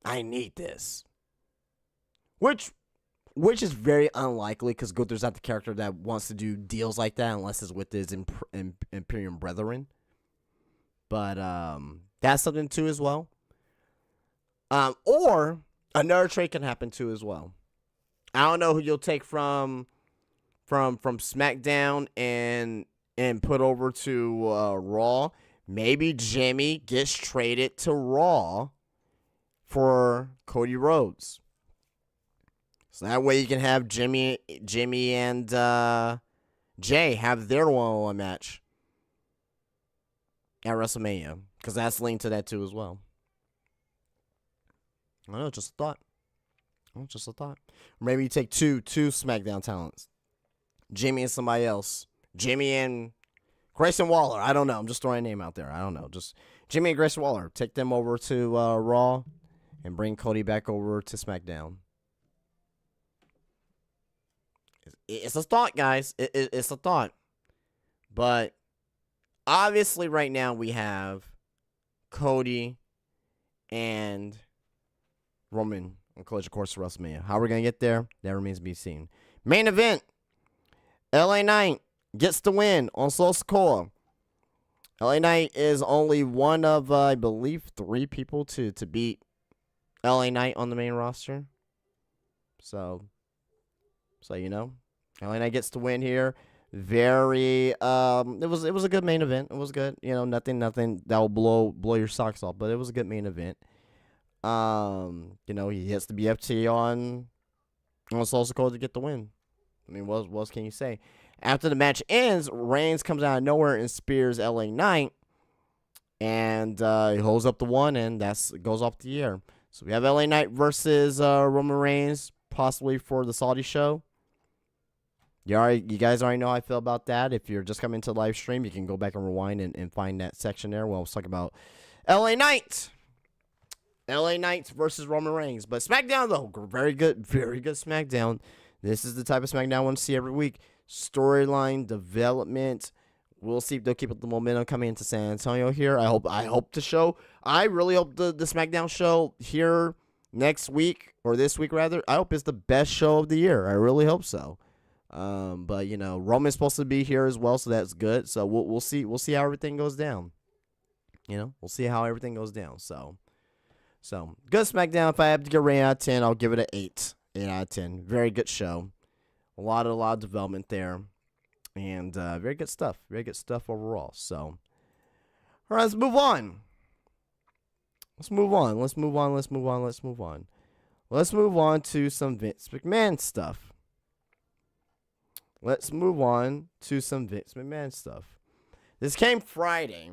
I need this. Which is very unlikely because Gunther's not the character that wants to do deals like that unless it's with his Imperium brethren. But that's something too as well. Or another trade can happen too as well. I don't know who you'll take from SmackDown and put over to Raw. Maybe Jimmy gets traded to Raw for Cody Rhodes. So that way you can have Jimmy and Jay have their one-on-one match at WrestleMania. Because that's linked to that too as well. I don't know, just a thought. Maybe you take two SmackDown talents. Jimmy and somebody else. Jimmy and Grayson Waller. I don't know. I'm just throwing a name out there. I don't know. Just Jimmy and Grayson Waller. Take them over to Raw and bring Cody back over to SmackDown. It's a thought, guys. It's a thought. But obviously right now we have Cody and Roman on collision course to WrestleMania. How we're going to get there, that remains to be seen. Main event. LA Knight gets the win on Solo Sikoa. LA Knight is only one of, I believe, 3 people to beat LA Knight on the main roster. So LA Knight gets the win here. Very it was a good main event. It was good. Nothing that will blow your socks off, but it was a good main event. He hits the BFT on Solo Sikoa to get the win. I mean, what else can you say? After the match ends, Reigns comes out of nowhere and spears LA Knight, and he holds up the one, and goes off the air. So we have LA Knight versus Roman Reigns, possibly for the Saudi show. You guys already know how I feel about that. If you're just coming to the live stream, you can go back and rewind and find that section there where I was talking about LA Knight. LA Knight versus Roman Reigns. But SmackDown, though, very good SmackDown. This is the type of SmackDown I want to see every week. Storyline, development. We'll see if they'll keep up the momentum coming into San Antonio here. I hope the show. I really hope the SmackDown show here next week, or this week rather, I hope it's the best show of the year. I really hope so. But Roman's supposed to be here as well, so that's good. So we'll see how everything goes down. We'll see how everything goes down. So good SmackDown. If I have to give a rating out of 10, I'll give it an 8. 8 out of 10. Very good show. A lot of development there. And very good stuff. Very good stuff overall. So, all right, let's move on. Let's move on to some Vince McMahon stuff. This came Friday.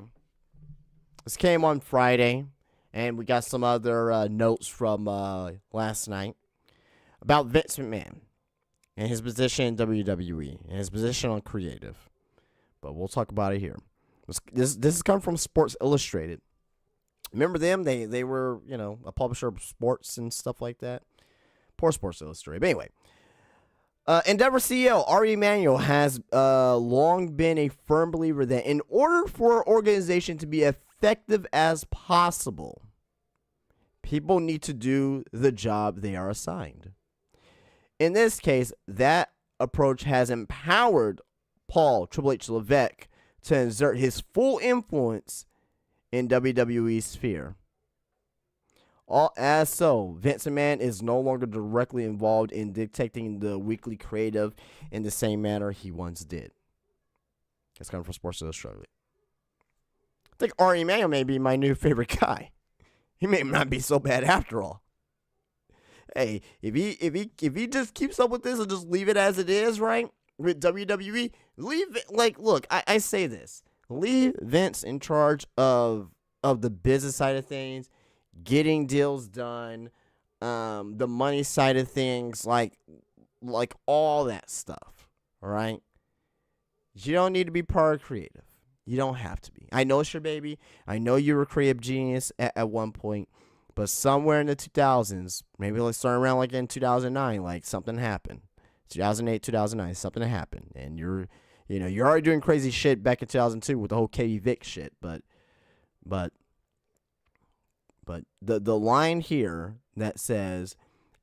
On Friday. And we got some other notes from last night about Vince McMahon and his position in WWE and his position on creative. But we'll talk about it here. This is coming from Sports Illustrated. Remember them? They were, a publisher of sports and stuff like that. Poor Sports Illustrated. But anyway, Endeavor CEO Ari Emanuel has long been a firm believer that in order for an organization to be effective as possible, people need to do the job they are assigned. In this case, that approach has empowered Paul Triple H Levesque to exert his full influence in WWE's sphere. As so, Vince McMahon is no longer directly involved in dictating the weekly creative in the same manner he once did. That's coming from Sports Illustrated. I think Ari Emanuel may be my new favorite guy. He may not be so bad after all. Hey, if he just keeps up with this and just leave it as it is, right? With WWE, leave it, look, I say this. Leave Vince in charge of the business side of things, getting deals done, the money side of things, like all that stuff, all right? You don't need to be part of creative. You don't have to be. I know it's your baby. I know you were a creative genius at one point, but somewhere in the 2000s, maybe like starting around like in 2009, like something happened. 2008, 2009, something happened, and you're already doing crazy shit back in 2002 with the whole Katie Vick shit, but the line here that says,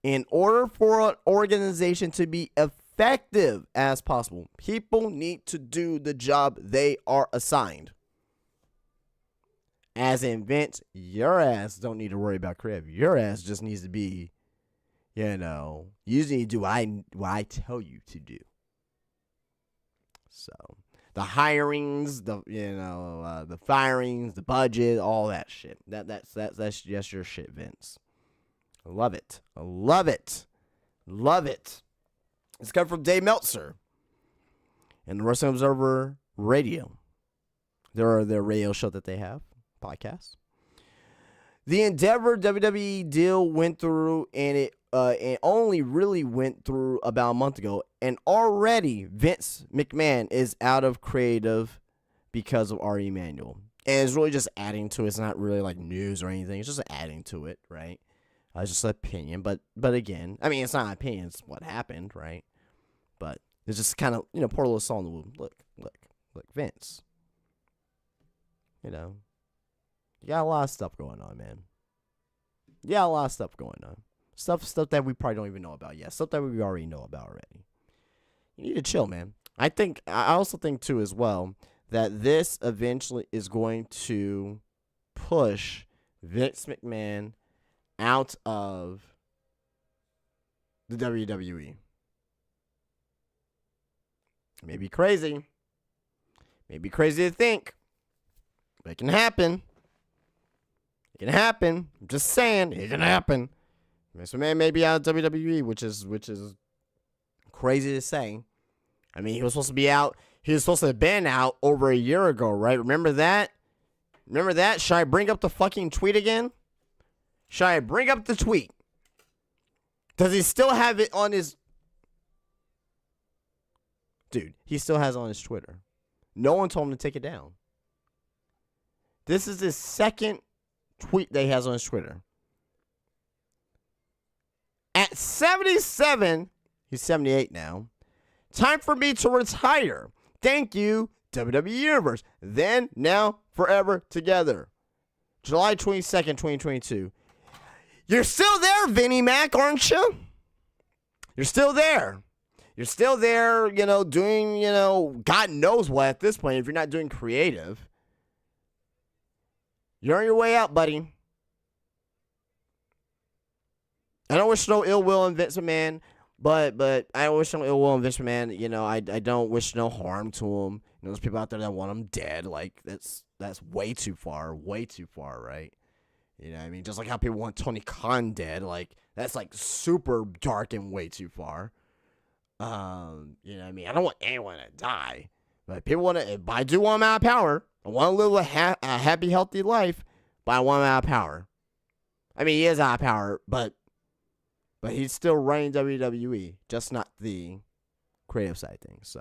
in order for an organization to be effective as possible, people need to do the job they are assigned. As in, Vince, your ass don't need to worry about creative. Your ass just needs to be, you just need to do what I tell you to do. So, the hirings, the firings, the budget, all that shit. That's just your shit, Vince. I love it. I love it. Love it. It's coming from Dave Meltzer and the Wrestling Observer Radio. Their radio show that they have, podcast. The Endeavor WWE deal went through, and it only really went through about a month ago, and already Vince McMahon is out of creative because of Ari Emanuel. And it's really just adding to it. It's not really like news or anything. It's just adding to it, right? It's just an opinion. But again, I mean, it's not an opinion. It's what happened, right? But it's just kind of, pour a little salt in the wound. Look, Vince. You got a lot of stuff going on, man. You got a lot of stuff going on. Stuff that we probably don't even know about yet. Stuff that we already know about already. You need to chill, man. I also think, too, as well, that this eventually is going to push Vince McMahon out of the WWE. Maybe crazy. Maybe crazy to think. But it can happen. It can happen. I'm just saying, it can happen. Vince McMahon may be out of WWE, which is crazy to say. I mean, he was supposed to be out. He was supposed to have been out over a year ago, right? Remember that? Should I bring up the fucking tweet again? Should I bring up the tweet? Does he still have it on his... Dude, he still has it on his Twitter. No one told him to take it down. This is his second tweet that he has on his Twitter. At 77, he's 78 now. Time for me to retire. Thank you, WWE Universe. Then, now, forever, together. July 22nd, 2022. You're still there, Vinnie Mac, aren't you? You're still there. You're still there, doing, God knows what at this point if you're not doing creative. You're on your way out, buddy. I don't wish no ill will on Vince McMahon, but I don't wish no ill will on Vince McMahon. I don't wish no harm to him. There's people out there that want him dead. Like, that's way too far, right? You know what I mean? Just like how people want Tony Khan dead. Like, that's, like, super dark and way too far. You know what I mean? I don't want anyone to die. But people want to, but I do want him out of power. I want to live a happy, healthy life, but I want him out of power. I mean, he is out of power, but he's still running WWE, just not the creative side of things.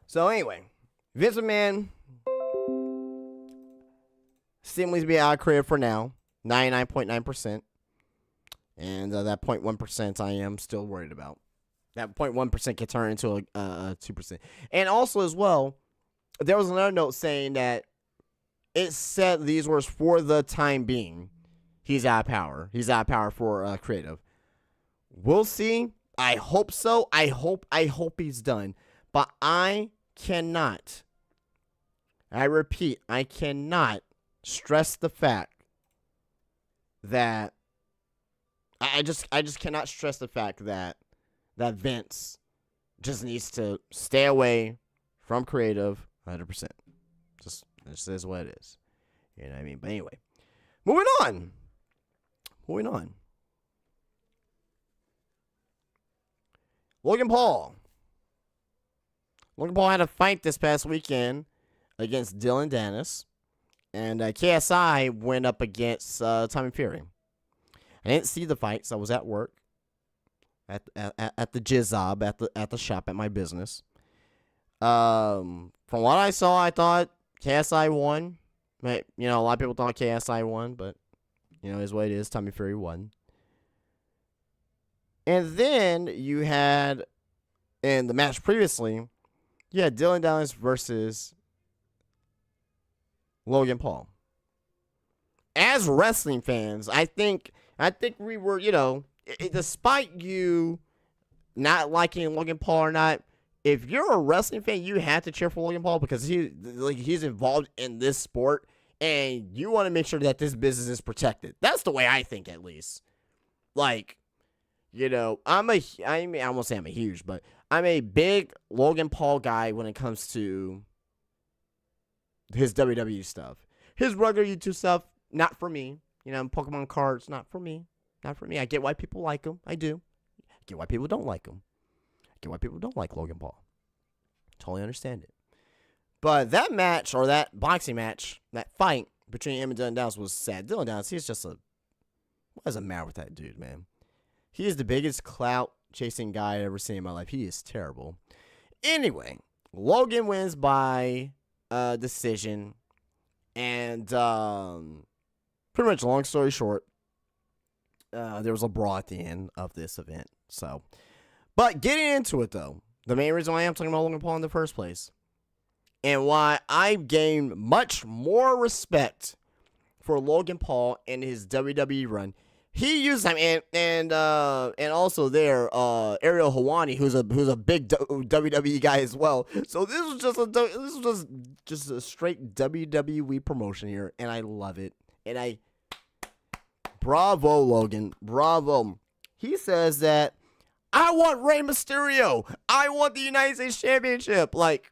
So anyway, Vince McMahon seemingly to be out of career for now, 99.9%. And that 0.1% I am still worried about. That 0.1% can turn into a 2%. And also as well, there was another note saying that it said these words for the time being. He's out of power. He's out of power for creative. We'll see. I hope so. I hope he's done. But I cannot. I repeat, I cannot stress the fact that I just cannot stress the fact that Vince just needs to stay away from creative 100%. Just this is what it is. You know what I mean? But anyway, moving on. Logan Paul. Logan Paul had a fight this past weekend against Dylan Dennis. And KSI went up against Tommy Fury. I didn't see the fights. I was at work. At the jizob, at the shop, at my business. From what I saw, I thought KSI won. But, you know, a lot of people thought KSI won, but, you know, is what it is. Tommy Fury won. And then you had, in the match previously, you had Dylan Dennis versus Logan Paul. As wrestling fans, I think we were, you know, despite you not liking Logan Paul or not, if you're a wrestling fan, you have to cheer for Logan Paul because he's involved in this sport, and you want to make sure that this business is protected. That's the way I think, at least. Like, you know, I won't say I'm a huge, but I'm a big Logan Paul guy when it comes to his WWE stuff. His regular YouTube stuff, not for me. You know, Pokemon cards, not for me. Not for me. I get why people like him. I do. I get why people don't like him. I get why people don't like Logan Paul. Totally understand it. But that match, or that boxing match, that fight between him and Dylan Dennis was sad. Dylan Dennis, he's just what is the matter with that dude, man? He is the biggest clout-chasing guy I've ever seen in my life. He is terrible. Anyway, Logan wins by decision. And pretty much long story short, there was a brawl at the end of this event. So, but getting into it, though, the main reason why I'm talking about Logan Paul in the first place, and why I've gained much more respect for Logan Paul and his WWE run. He used time, and also there, Ariel Helwani, who's a big WWE guy as well. So this was just a straight WWE promotion here, and I love it. And bravo, Logan, bravo. He says that I want Rey Mysterio. I want the United States Championship. Like,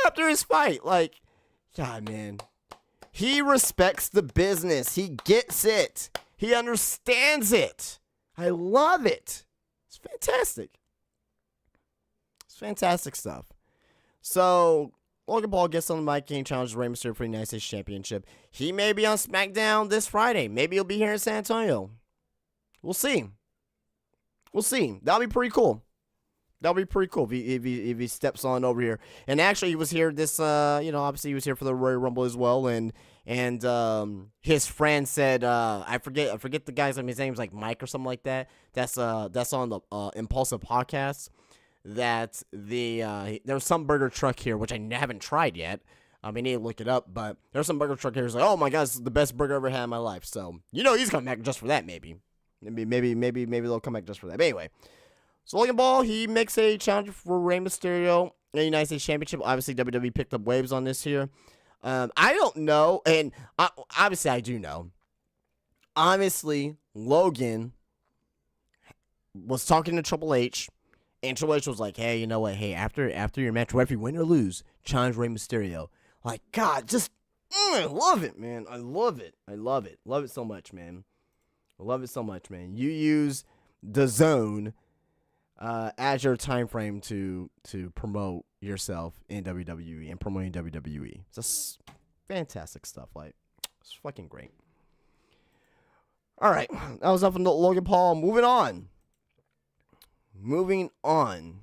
after his fight, like, God, man, he respects the business. He gets it. He understands it. I love it. It's fantastic. It's fantastic stuff. So, Logan Paul gets on the mic and challenges Rey Mysterio for the United States Championship. He may be on SmackDown this Friday. Maybe he'll be here in San Antonio. We'll see. We'll see. That'll be pretty cool. That'll be pretty cool if he steps on over here. And actually, he was here this, obviously he was here for the Royal Rumble as well. And his friend said, I forget the guy's name. His name's like Mike or something like that. That's on the Impulsive podcast. That there's some burger truck here, which I haven't tried yet. I need to look it up, but there's some burger truck here. It's like, oh my God, this is the best burger I've ever had in my life. So, he's coming back just for that, maybe. Maybe they'll come back just for that. But anyway. So Logan Paul, he makes a challenge for Rey Mysterio in the United States Championship. Obviously, WWE picked up waves on this here. I don't know, and obviously I do know. Obviously, Logan was talking to Triple H, and Triple H was like, hey, you know what? Hey, after your match, whether you win or lose, challenge Rey Mysterio. Like, God, just, I love it, man. I love it. I love it. Love it so much, man. I love it so much, man. You use the zone as your time frame to promote yourself in WWE and promoting WWE. It's just fantastic stuff. Like, it's fucking great. All right, that was up from Logan Paul. Moving on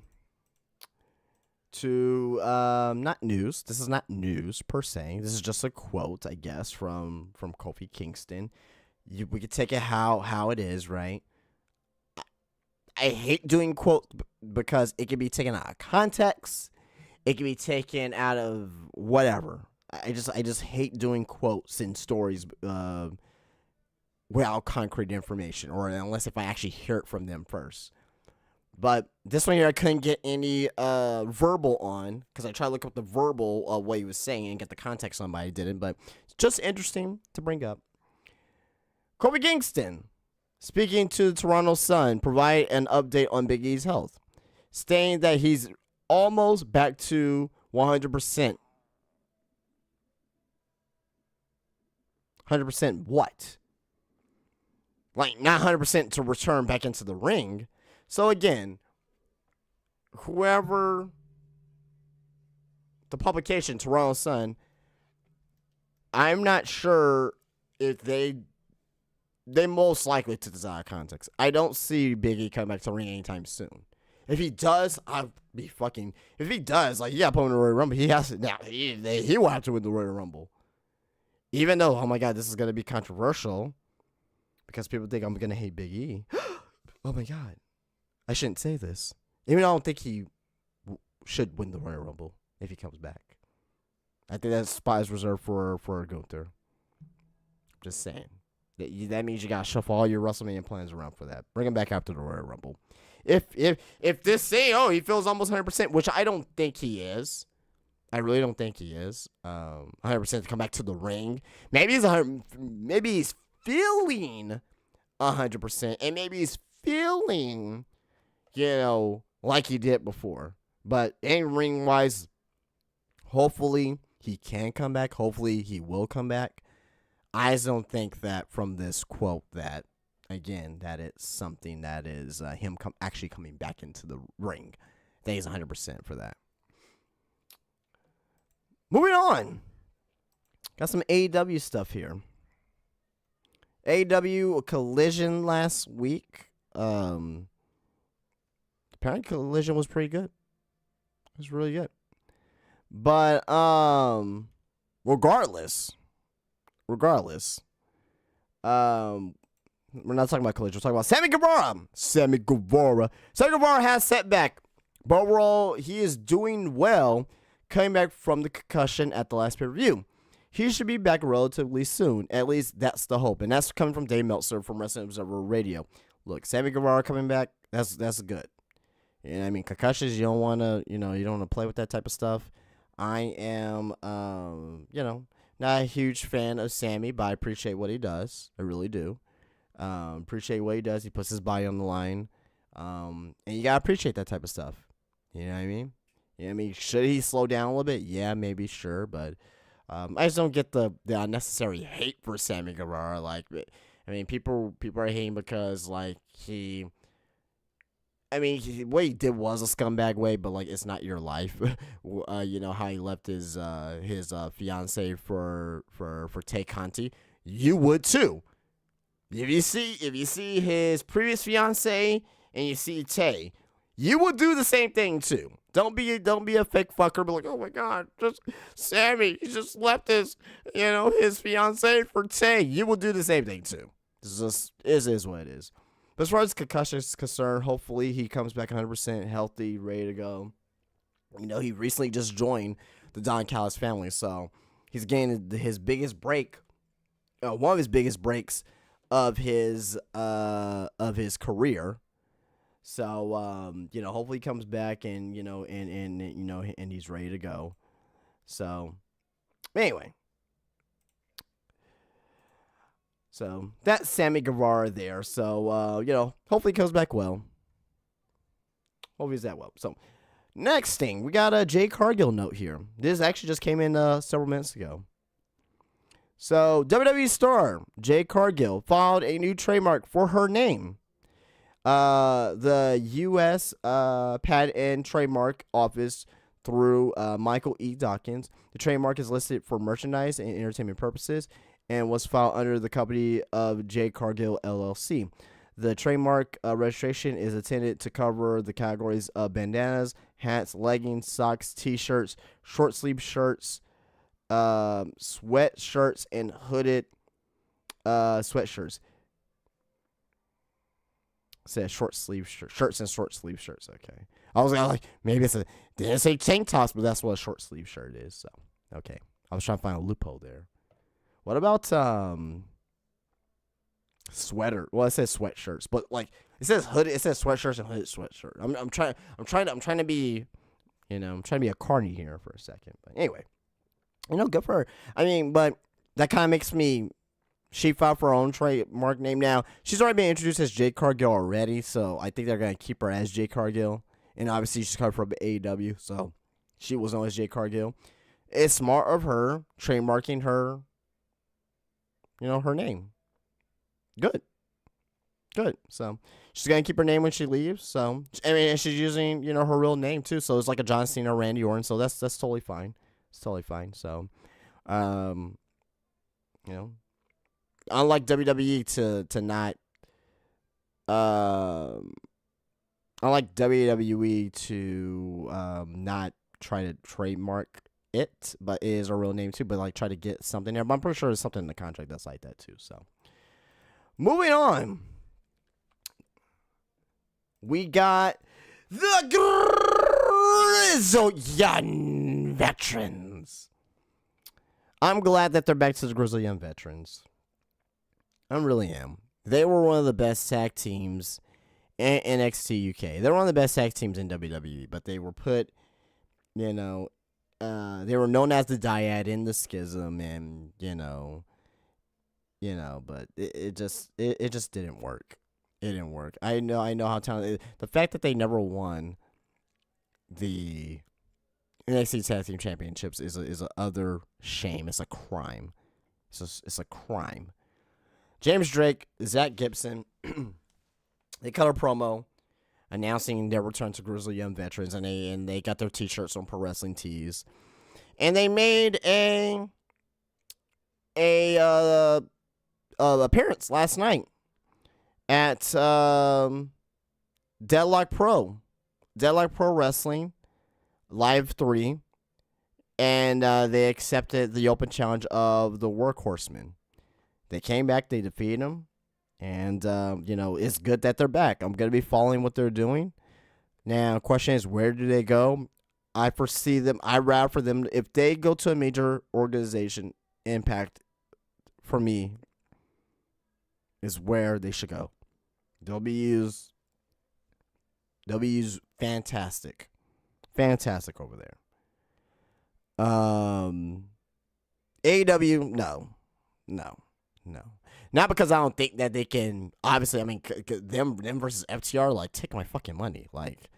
to not news. This is not news per se. This is just a quote, I guess, from Kofi Kingston. We could take it how it is, right? I hate doing quotes because it can be taken out of context. It can be taken out of whatever. I just hate doing quotes and stories without concrete information, or unless if I actually hear it from them first. But this one here, I couldn't get any verbal on, because I tried to look up the verbal what he was saying and get the context on, but I didn't. But it's just interesting to bring up. Kofi Kingston, speaking to the Toronto Sun, provide an update on Big E's health, stating that he's almost back to 100%. 100% what? Like, not 100% to return back into the ring. So, again, whoever, the publication, Toronto Sun, I'm not sure if they most likely took this out of context. I don't see Big E coming back to the ring anytime soon. If he does, I'll be fucking, if he does, like, yeah, put him in the Royal Rumble, he has to, now, he will have to win the Royal Rumble. Even though, oh my God, this is going to be controversial, because people think I'm going to hate Big E. Oh my God. I shouldn't say this. Even though I don't think he should win the Royal Rumble if he comes back. I think that spot is reserved for Gunther. Just saying. That means you got to shuffle all your WrestleMania plans around for that. Bring him back after the Royal Rumble. If this say, oh, he feels almost 100%, which I don't think he is. I really don't think he is. 100% to come back to the ring. Maybe he's feeling 100%, and maybe he's feeling, like he did before. But in ring wise, hopefully he can come back. Hopefully he will come back. I just don't think that from this quote that, again, that it's something that is him actually coming back into the ring. I think he's 100% for that. Moving on. Got some AEW stuff here. AEW Collision last week. Apparently Collision was pretty good. It was really good. But regardless, we're not talking about Collision. We're talking about Sammy Guevara. Sammy Guevara has setback, but overall he is doing well, coming back from the concussion at the last pay-per-view. He should be back relatively soon. At least that's the hope. And that's coming from Dave Meltzer from Wrestling Observer Radio. Look, Sammy Guevara coming back, that's good. You know what I mean? Concussions, you don't want to play with that type of stuff. I am, not a huge fan of Sammy, but I appreciate what he does. I really do. Appreciate what he does. He puts his body on the line. And you got to appreciate that type of stuff. You know what I mean? You know what I mean? Should he slow down a little bit? Yeah, maybe, sure. But I just don't get the unnecessary hate for Sammy Guevara. Like, I mean, people are hating because, like, what he did was a scumbag way, but, like, it's not your life. You know how he left his fiance for Tay Conti. You would too. If you see his previous fiance and you see Tay, you will do the same thing too. Don't be a fake fucker. Be like, oh my God, just Sammy, he just left his fiance for Tay. You will do the same thing too. This is what it is. But as far as concussion is concerned, hopefully he comes back 100% healthy, ready to go. He recently just joined the Don Callis family, so he's getting his biggest break, one of his biggest breaks of his career. So hopefully he comes back and and he's ready to go. So anyway. So, that's Sammy Guevara there. So, hopefully he comes back well. Hopefully he's that well. So, next thing, we got a Jade Cargill note here. This actually just came in several minutes ago. So, WWE star Jade Cargill filed a new trademark for her name. The U.S. Patent and Trademark Office through Michael E. Dawkins. The trademark is listed for merchandise and entertainment purposes and was filed under the company of Jade Cargill, LLC. The trademark registration is intended to cover the categories of bandanas, hats, leggings, socks, t-shirts, short sleeve shirts, sweatshirts, and hooded sweatshirts. It says shorts and short sleeve shirts. Okay, I was like, maybe didn't say tank tops, but that's what a short sleeve shirt is. So okay, I was trying to find a loophole there. What about sweater? Well, it says sweatshirts, but like it says hooded. It says sweatshirts and hooded sweatshirt. I'm trying to be, I'm trying to be a carny here for a second. But anyway, good for her. I mean, but that kind of makes me. She filed for her own trademark name now. She's already been introduced as Jade Cargill already, so I think they're going to keep her as Jade Cargill. And obviously, she's coming from AEW, so she was known as Jade Cargill. It's smart of her trademarking her, her name. Good. So she's going to keep her name when she leaves. So, I mean, and she's using, her real name, too. So it's like a John Cena or Randy Orton, so that's totally fine. It's totally fine. So, unlike WWE to not, unlike WWE to not try to trademark it, but it is a real name too. But like try to get something there. But I'm pretty sure there's something in the contract that's like that too. So moving on, we got the Grizzled Young Veterans. I'm glad that they're back to the Grizzled Young Veterans. I really am. They were one of the best tag teams in NXT UK. They were one of the best tag teams in WWE, but they were put, they were known as the Dyad in the Schism, and but it just didn't work. It didn't work. I know how talented. The fact that they never won the NXT Tag Team Championships is a other shame. It's a crime. It's a crime. James Drake, Zach Gibson, they cut a promo announcing their return to Grizzled Young Veterans, and they got their t-shirts on Pro Wrestling Tees, and they made a appearance last night at Deadlock Pro Wrestling Live 3, and they accepted the open challenge of the Workhorsemen. They came back, they defeated them, and, it's good that they're back. I'm going to be following what they're doing. Now, the question is, where do they go? I foresee them, I route for them, if they go to a major organization, Impact, for me, is where they should go. They'll be used fantastic over there. AEW, no. Not because I don't think that they can. Obviously, I mean, them versus FTR, like, take my fucking money. Like,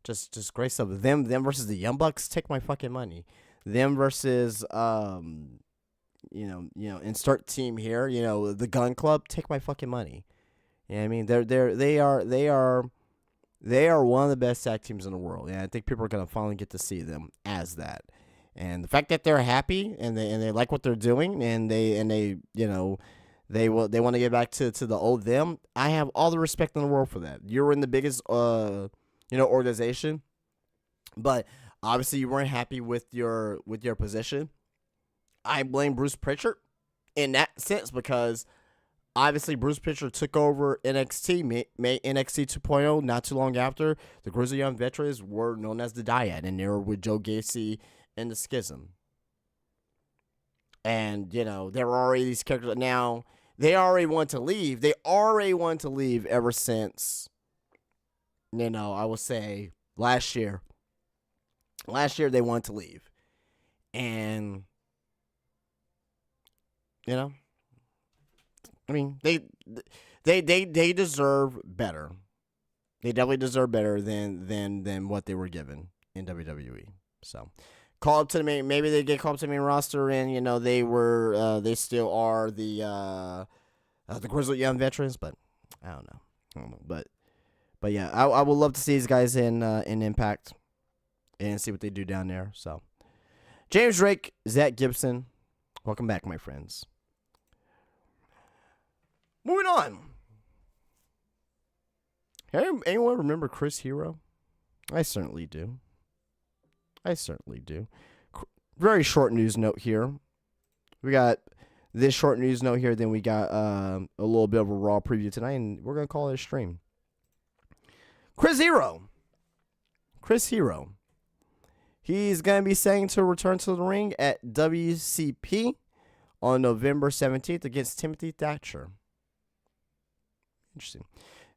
just great stuff. Them versus the Young Bucks, take my fucking money. Them versus insert team here, the Gun Club, take my fucking money. You know what I mean? They are one of the best tag teams in the world. And I think people are gonna finally get to see them as that. And the fact that they're happy and they like what they're doing and they want to get back to the old them. I have all the respect in the world for that. You're in the biggest organization, but obviously you weren't happy with your position. I blame Bruce Pritchard in that sense because obviously Bruce Pritchard took over NXT, made NXT 2.0 not too long after. The Grizzled Young Veterans were known as the Dyad, and they were with Joe Gacy and the Schism. And, there were already these characters. Now, they already want to leave. They already want to leave ever since, I would say last year. Last year, they wanted to leave. And, I mean, they deserve better. They definitely deserve better than what they were given in WWE. So, call up to the main. Maybe they get called up to the main roster, and they still are the Grizzled Young Veterans. But I don't know. But yeah, I would love to see these guys in Impact and see what they do down there. So, James Drake, Zach Gibson, welcome back, my friends. Moving on. Anyone remember Chris Hero? I certainly do. Very short news note here. We got this short news note here. Then we got a little bit of a Raw preview tonight, and we're going to call it a stream. Chris Hero. He's going to be saying to return to the ring at WCP on November 17th against Timothy Thatcher. Interesting.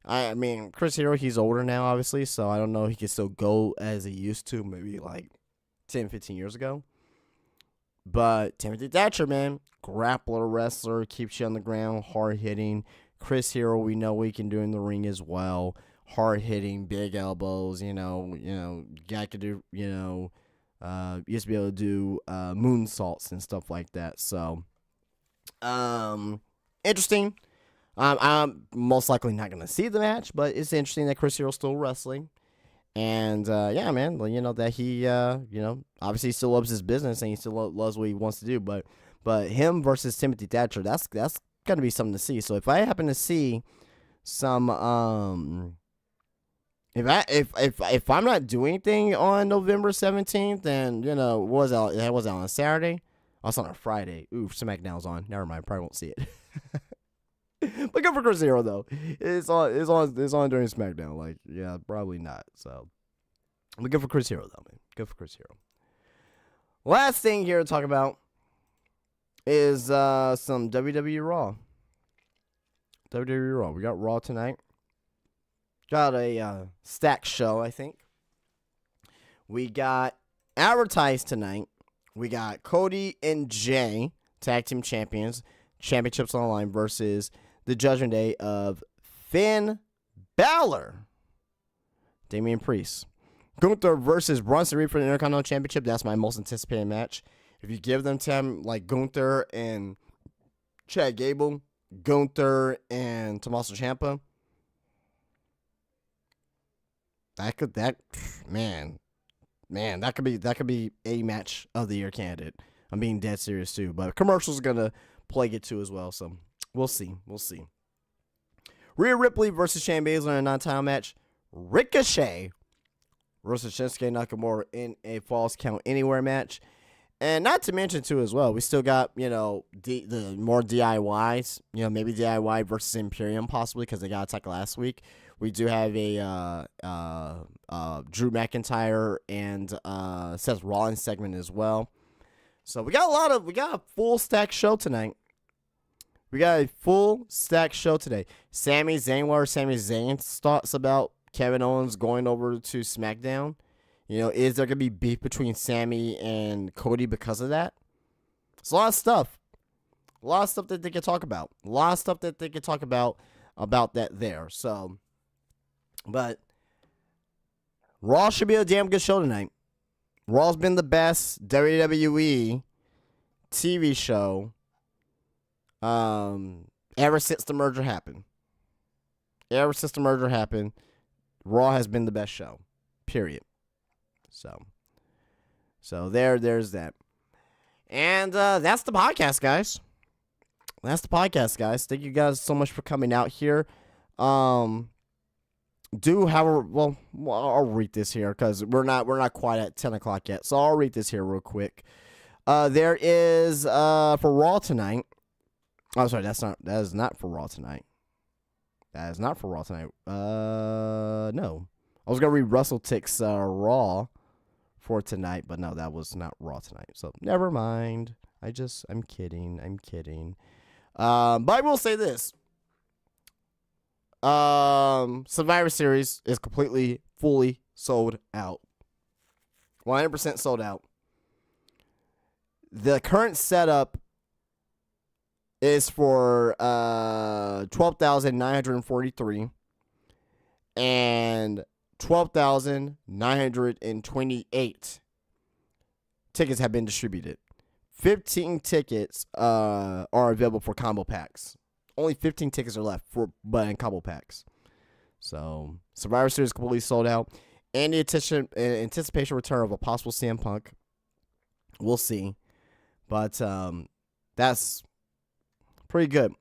I mean, Chris Hero, he's older now, obviously, so I don't know if he can still go as he used to maybe like 10, 15 years ago. But Timothy Thatcher, man, grappler, wrestler, keeps you on the ground, hard-hitting. Chris Hero, we know what he can do in the ring as well. Hard-hitting, big elbows, guy could do, used to be able to do moonsaults and stuff like that. So, interesting. I'm most likely not going to see the match, but it's interesting that Chris Hero's still wrestling. And, yeah, man, that he, obviously still loves his business and he still loves what he wants to do. But him versus Timothy Thatcher, that's going to be something to see. So if I happen to see some, if I'm not doing anything on November 17th, then, that was out on a Saturday. Oh, it's on a Friday. Ooh, SmackDown's on. Never mind. Probably won't see it. But good for Chris Hero though. It's on during SmackDown. Like, yeah, probably not. So, but good for Chris Hero though, man. Good for Chris Hero. Last thing here to talk about is some WWE RAW. WWE RAW. We got Raw tonight. Got a stacked show, I think. We got advertised tonight. We got Cody and Jay, tag team champions, championships on the line versus the Judgment Day of Finn Balor, Damian Priest. Gunther versus Bronson Reed for the Intercontinental Championship. That's my most anticipated match. If you give them time like Gunther and Chad Gable, Gunther and Tommaso Ciampa, that could be a match of the year candidate. I'm being dead serious too, but commercials gonna plague it too as well. So we'll see. Rhea Ripley versus Shayna Baszler in a non-title match. Ricochet versus Shinsuke Nakamura in a Falls Count Anywhere match. And not to mention too as well, we still got the more DIYs. Maybe DIY versus Imperium possibly because they got attacked last week. We do have a Drew McIntyre and Seth Rollins segment as well. So we got a full stack show tonight. Today. Sami Zayn's thoughts about Kevin Owens going over to SmackDown. Is there going to be beef between Sami and Cody because of that? It's a lot of stuff. That they can talk about. About that there. So, but Raw should be a damn good show tonight. Raw's been the best WWE TV show ever since the merger happened. Raw has been the best show. Period. So there's that. And that's the podcast, guys. Thank you guys so much for coming out here. I'll read this here because we're not quite at 10 o'clock yet. So I'll read this here real quick. There is for Raw tonight. Oh, sorry, that is not for Raw tonight. No. I was gonna read Russell Tick's Raw for tonight, but no, that was not Raw tonight. So never mind. I'm kidding. But I will say this. Survivor Series is completely, fully sold out. 100% sold out. The current setup is for 12,943 and 12,928 tickets have been distributed. 15 tickets are available for combo packs. Only 15 tickets are left in combo packs. So Survivor Series completely sold out. And the anticipation return of a possible CM Punk. We'll see. But that's pretty good.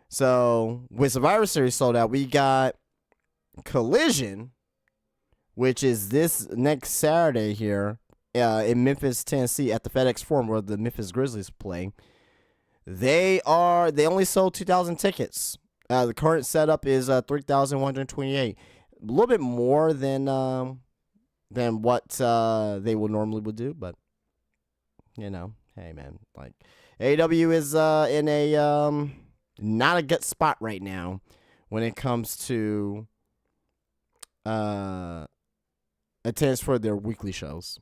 So with Survivor Series sold out, we got Collision, which is this next Saturday here in Memphis, Tennessee, at the FedEx Forum where the Memphis Grizzlies play. They only sold 2,000 tickets. The current setup is 3,128, a little bit more than what they would do, but hey man, like AEW is in a not a good spot right now when it comes to attendance for their weekly shows.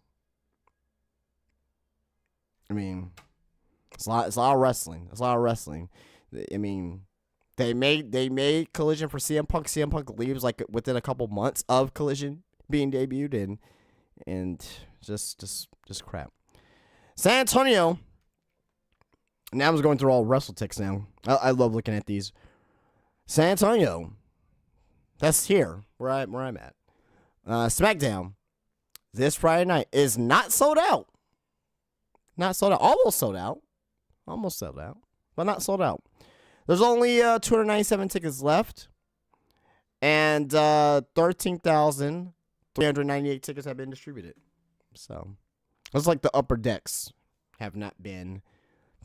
I mean, it's a lot of wrestling. I mean, they made Collision for CM Punk. CM Punk leaves like within a couple months of Collision being debuted, and just crap. San Antonio. Now I'm going through all WrestleTix now. I love looking at these. San Antonio. That's here where I'm at. SmackDown this Friday night is not sold out. Not sold out. Almost sold out. But not sold out. There's only 297 tickets left. And 13,398 tickets have been distributed. So, it's like the upper decks have not been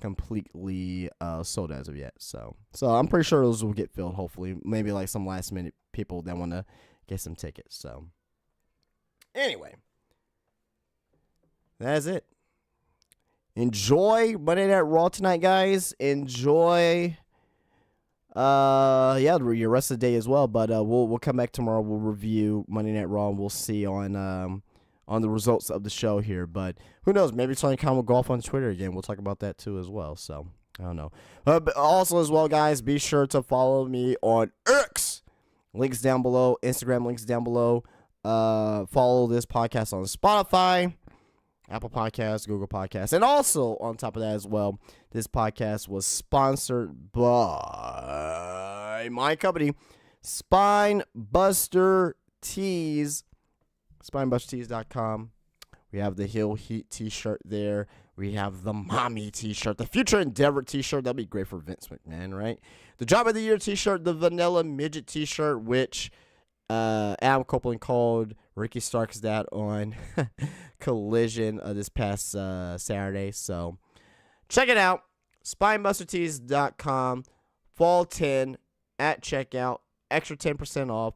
completely sold as of yet. So I'm pretty sure those will get filled, hopefully. Maybe like some last minute people that want to get some tickets. So, anyway. That's it. Enjoy Monday Night Raw tonight, guys. Enjoy your rest of the day as well. But we'll come back tomorrow. We'll review Monday Night Raw, and we'll see on the results of the show here. But who knows? Maybe Tony Khan will go off on Twitter again. We'll talk about that too as well. So I don't know. But also as well, guys, be sure to follow me on X. Links down below. Instagram links down below. Follow this podcast on Spotify, Apple Podcasts, Google Podcasts. And also, on top of that as well, this podcast was sponsored by my company, Spinebuster Tees, SpinebusterTees.com. We have the Hill Heat t-shirt there. We have the Mommy t-shirt, the Future Endeavor t-shirt. That'd be great for Vince McMahon, right? The Job of the Year t-shirt, the Vanilla Midget t-shirt, which Adam Copeland called Ricky Stark's dad on Collision this past Saturday. So check it out. SpinebusterTees.com. Fall 10 at checkout. Extra 10% off.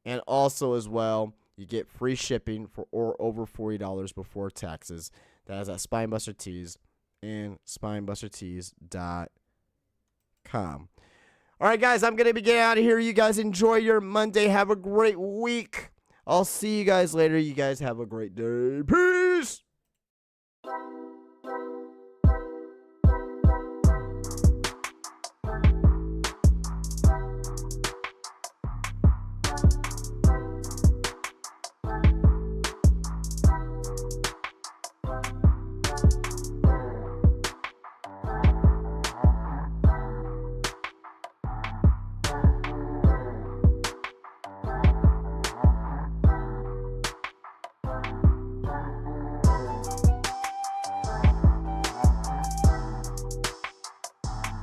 And also as well, you get free shipping for over $40 before taxes. That is at Spinebuster Tees and SpinebusterTees.com. All right, guys, I'm going to be getting out of here. You guys enjoy your Monday. Have a great week. I'll see you guys later. You guys have a great day. Peace.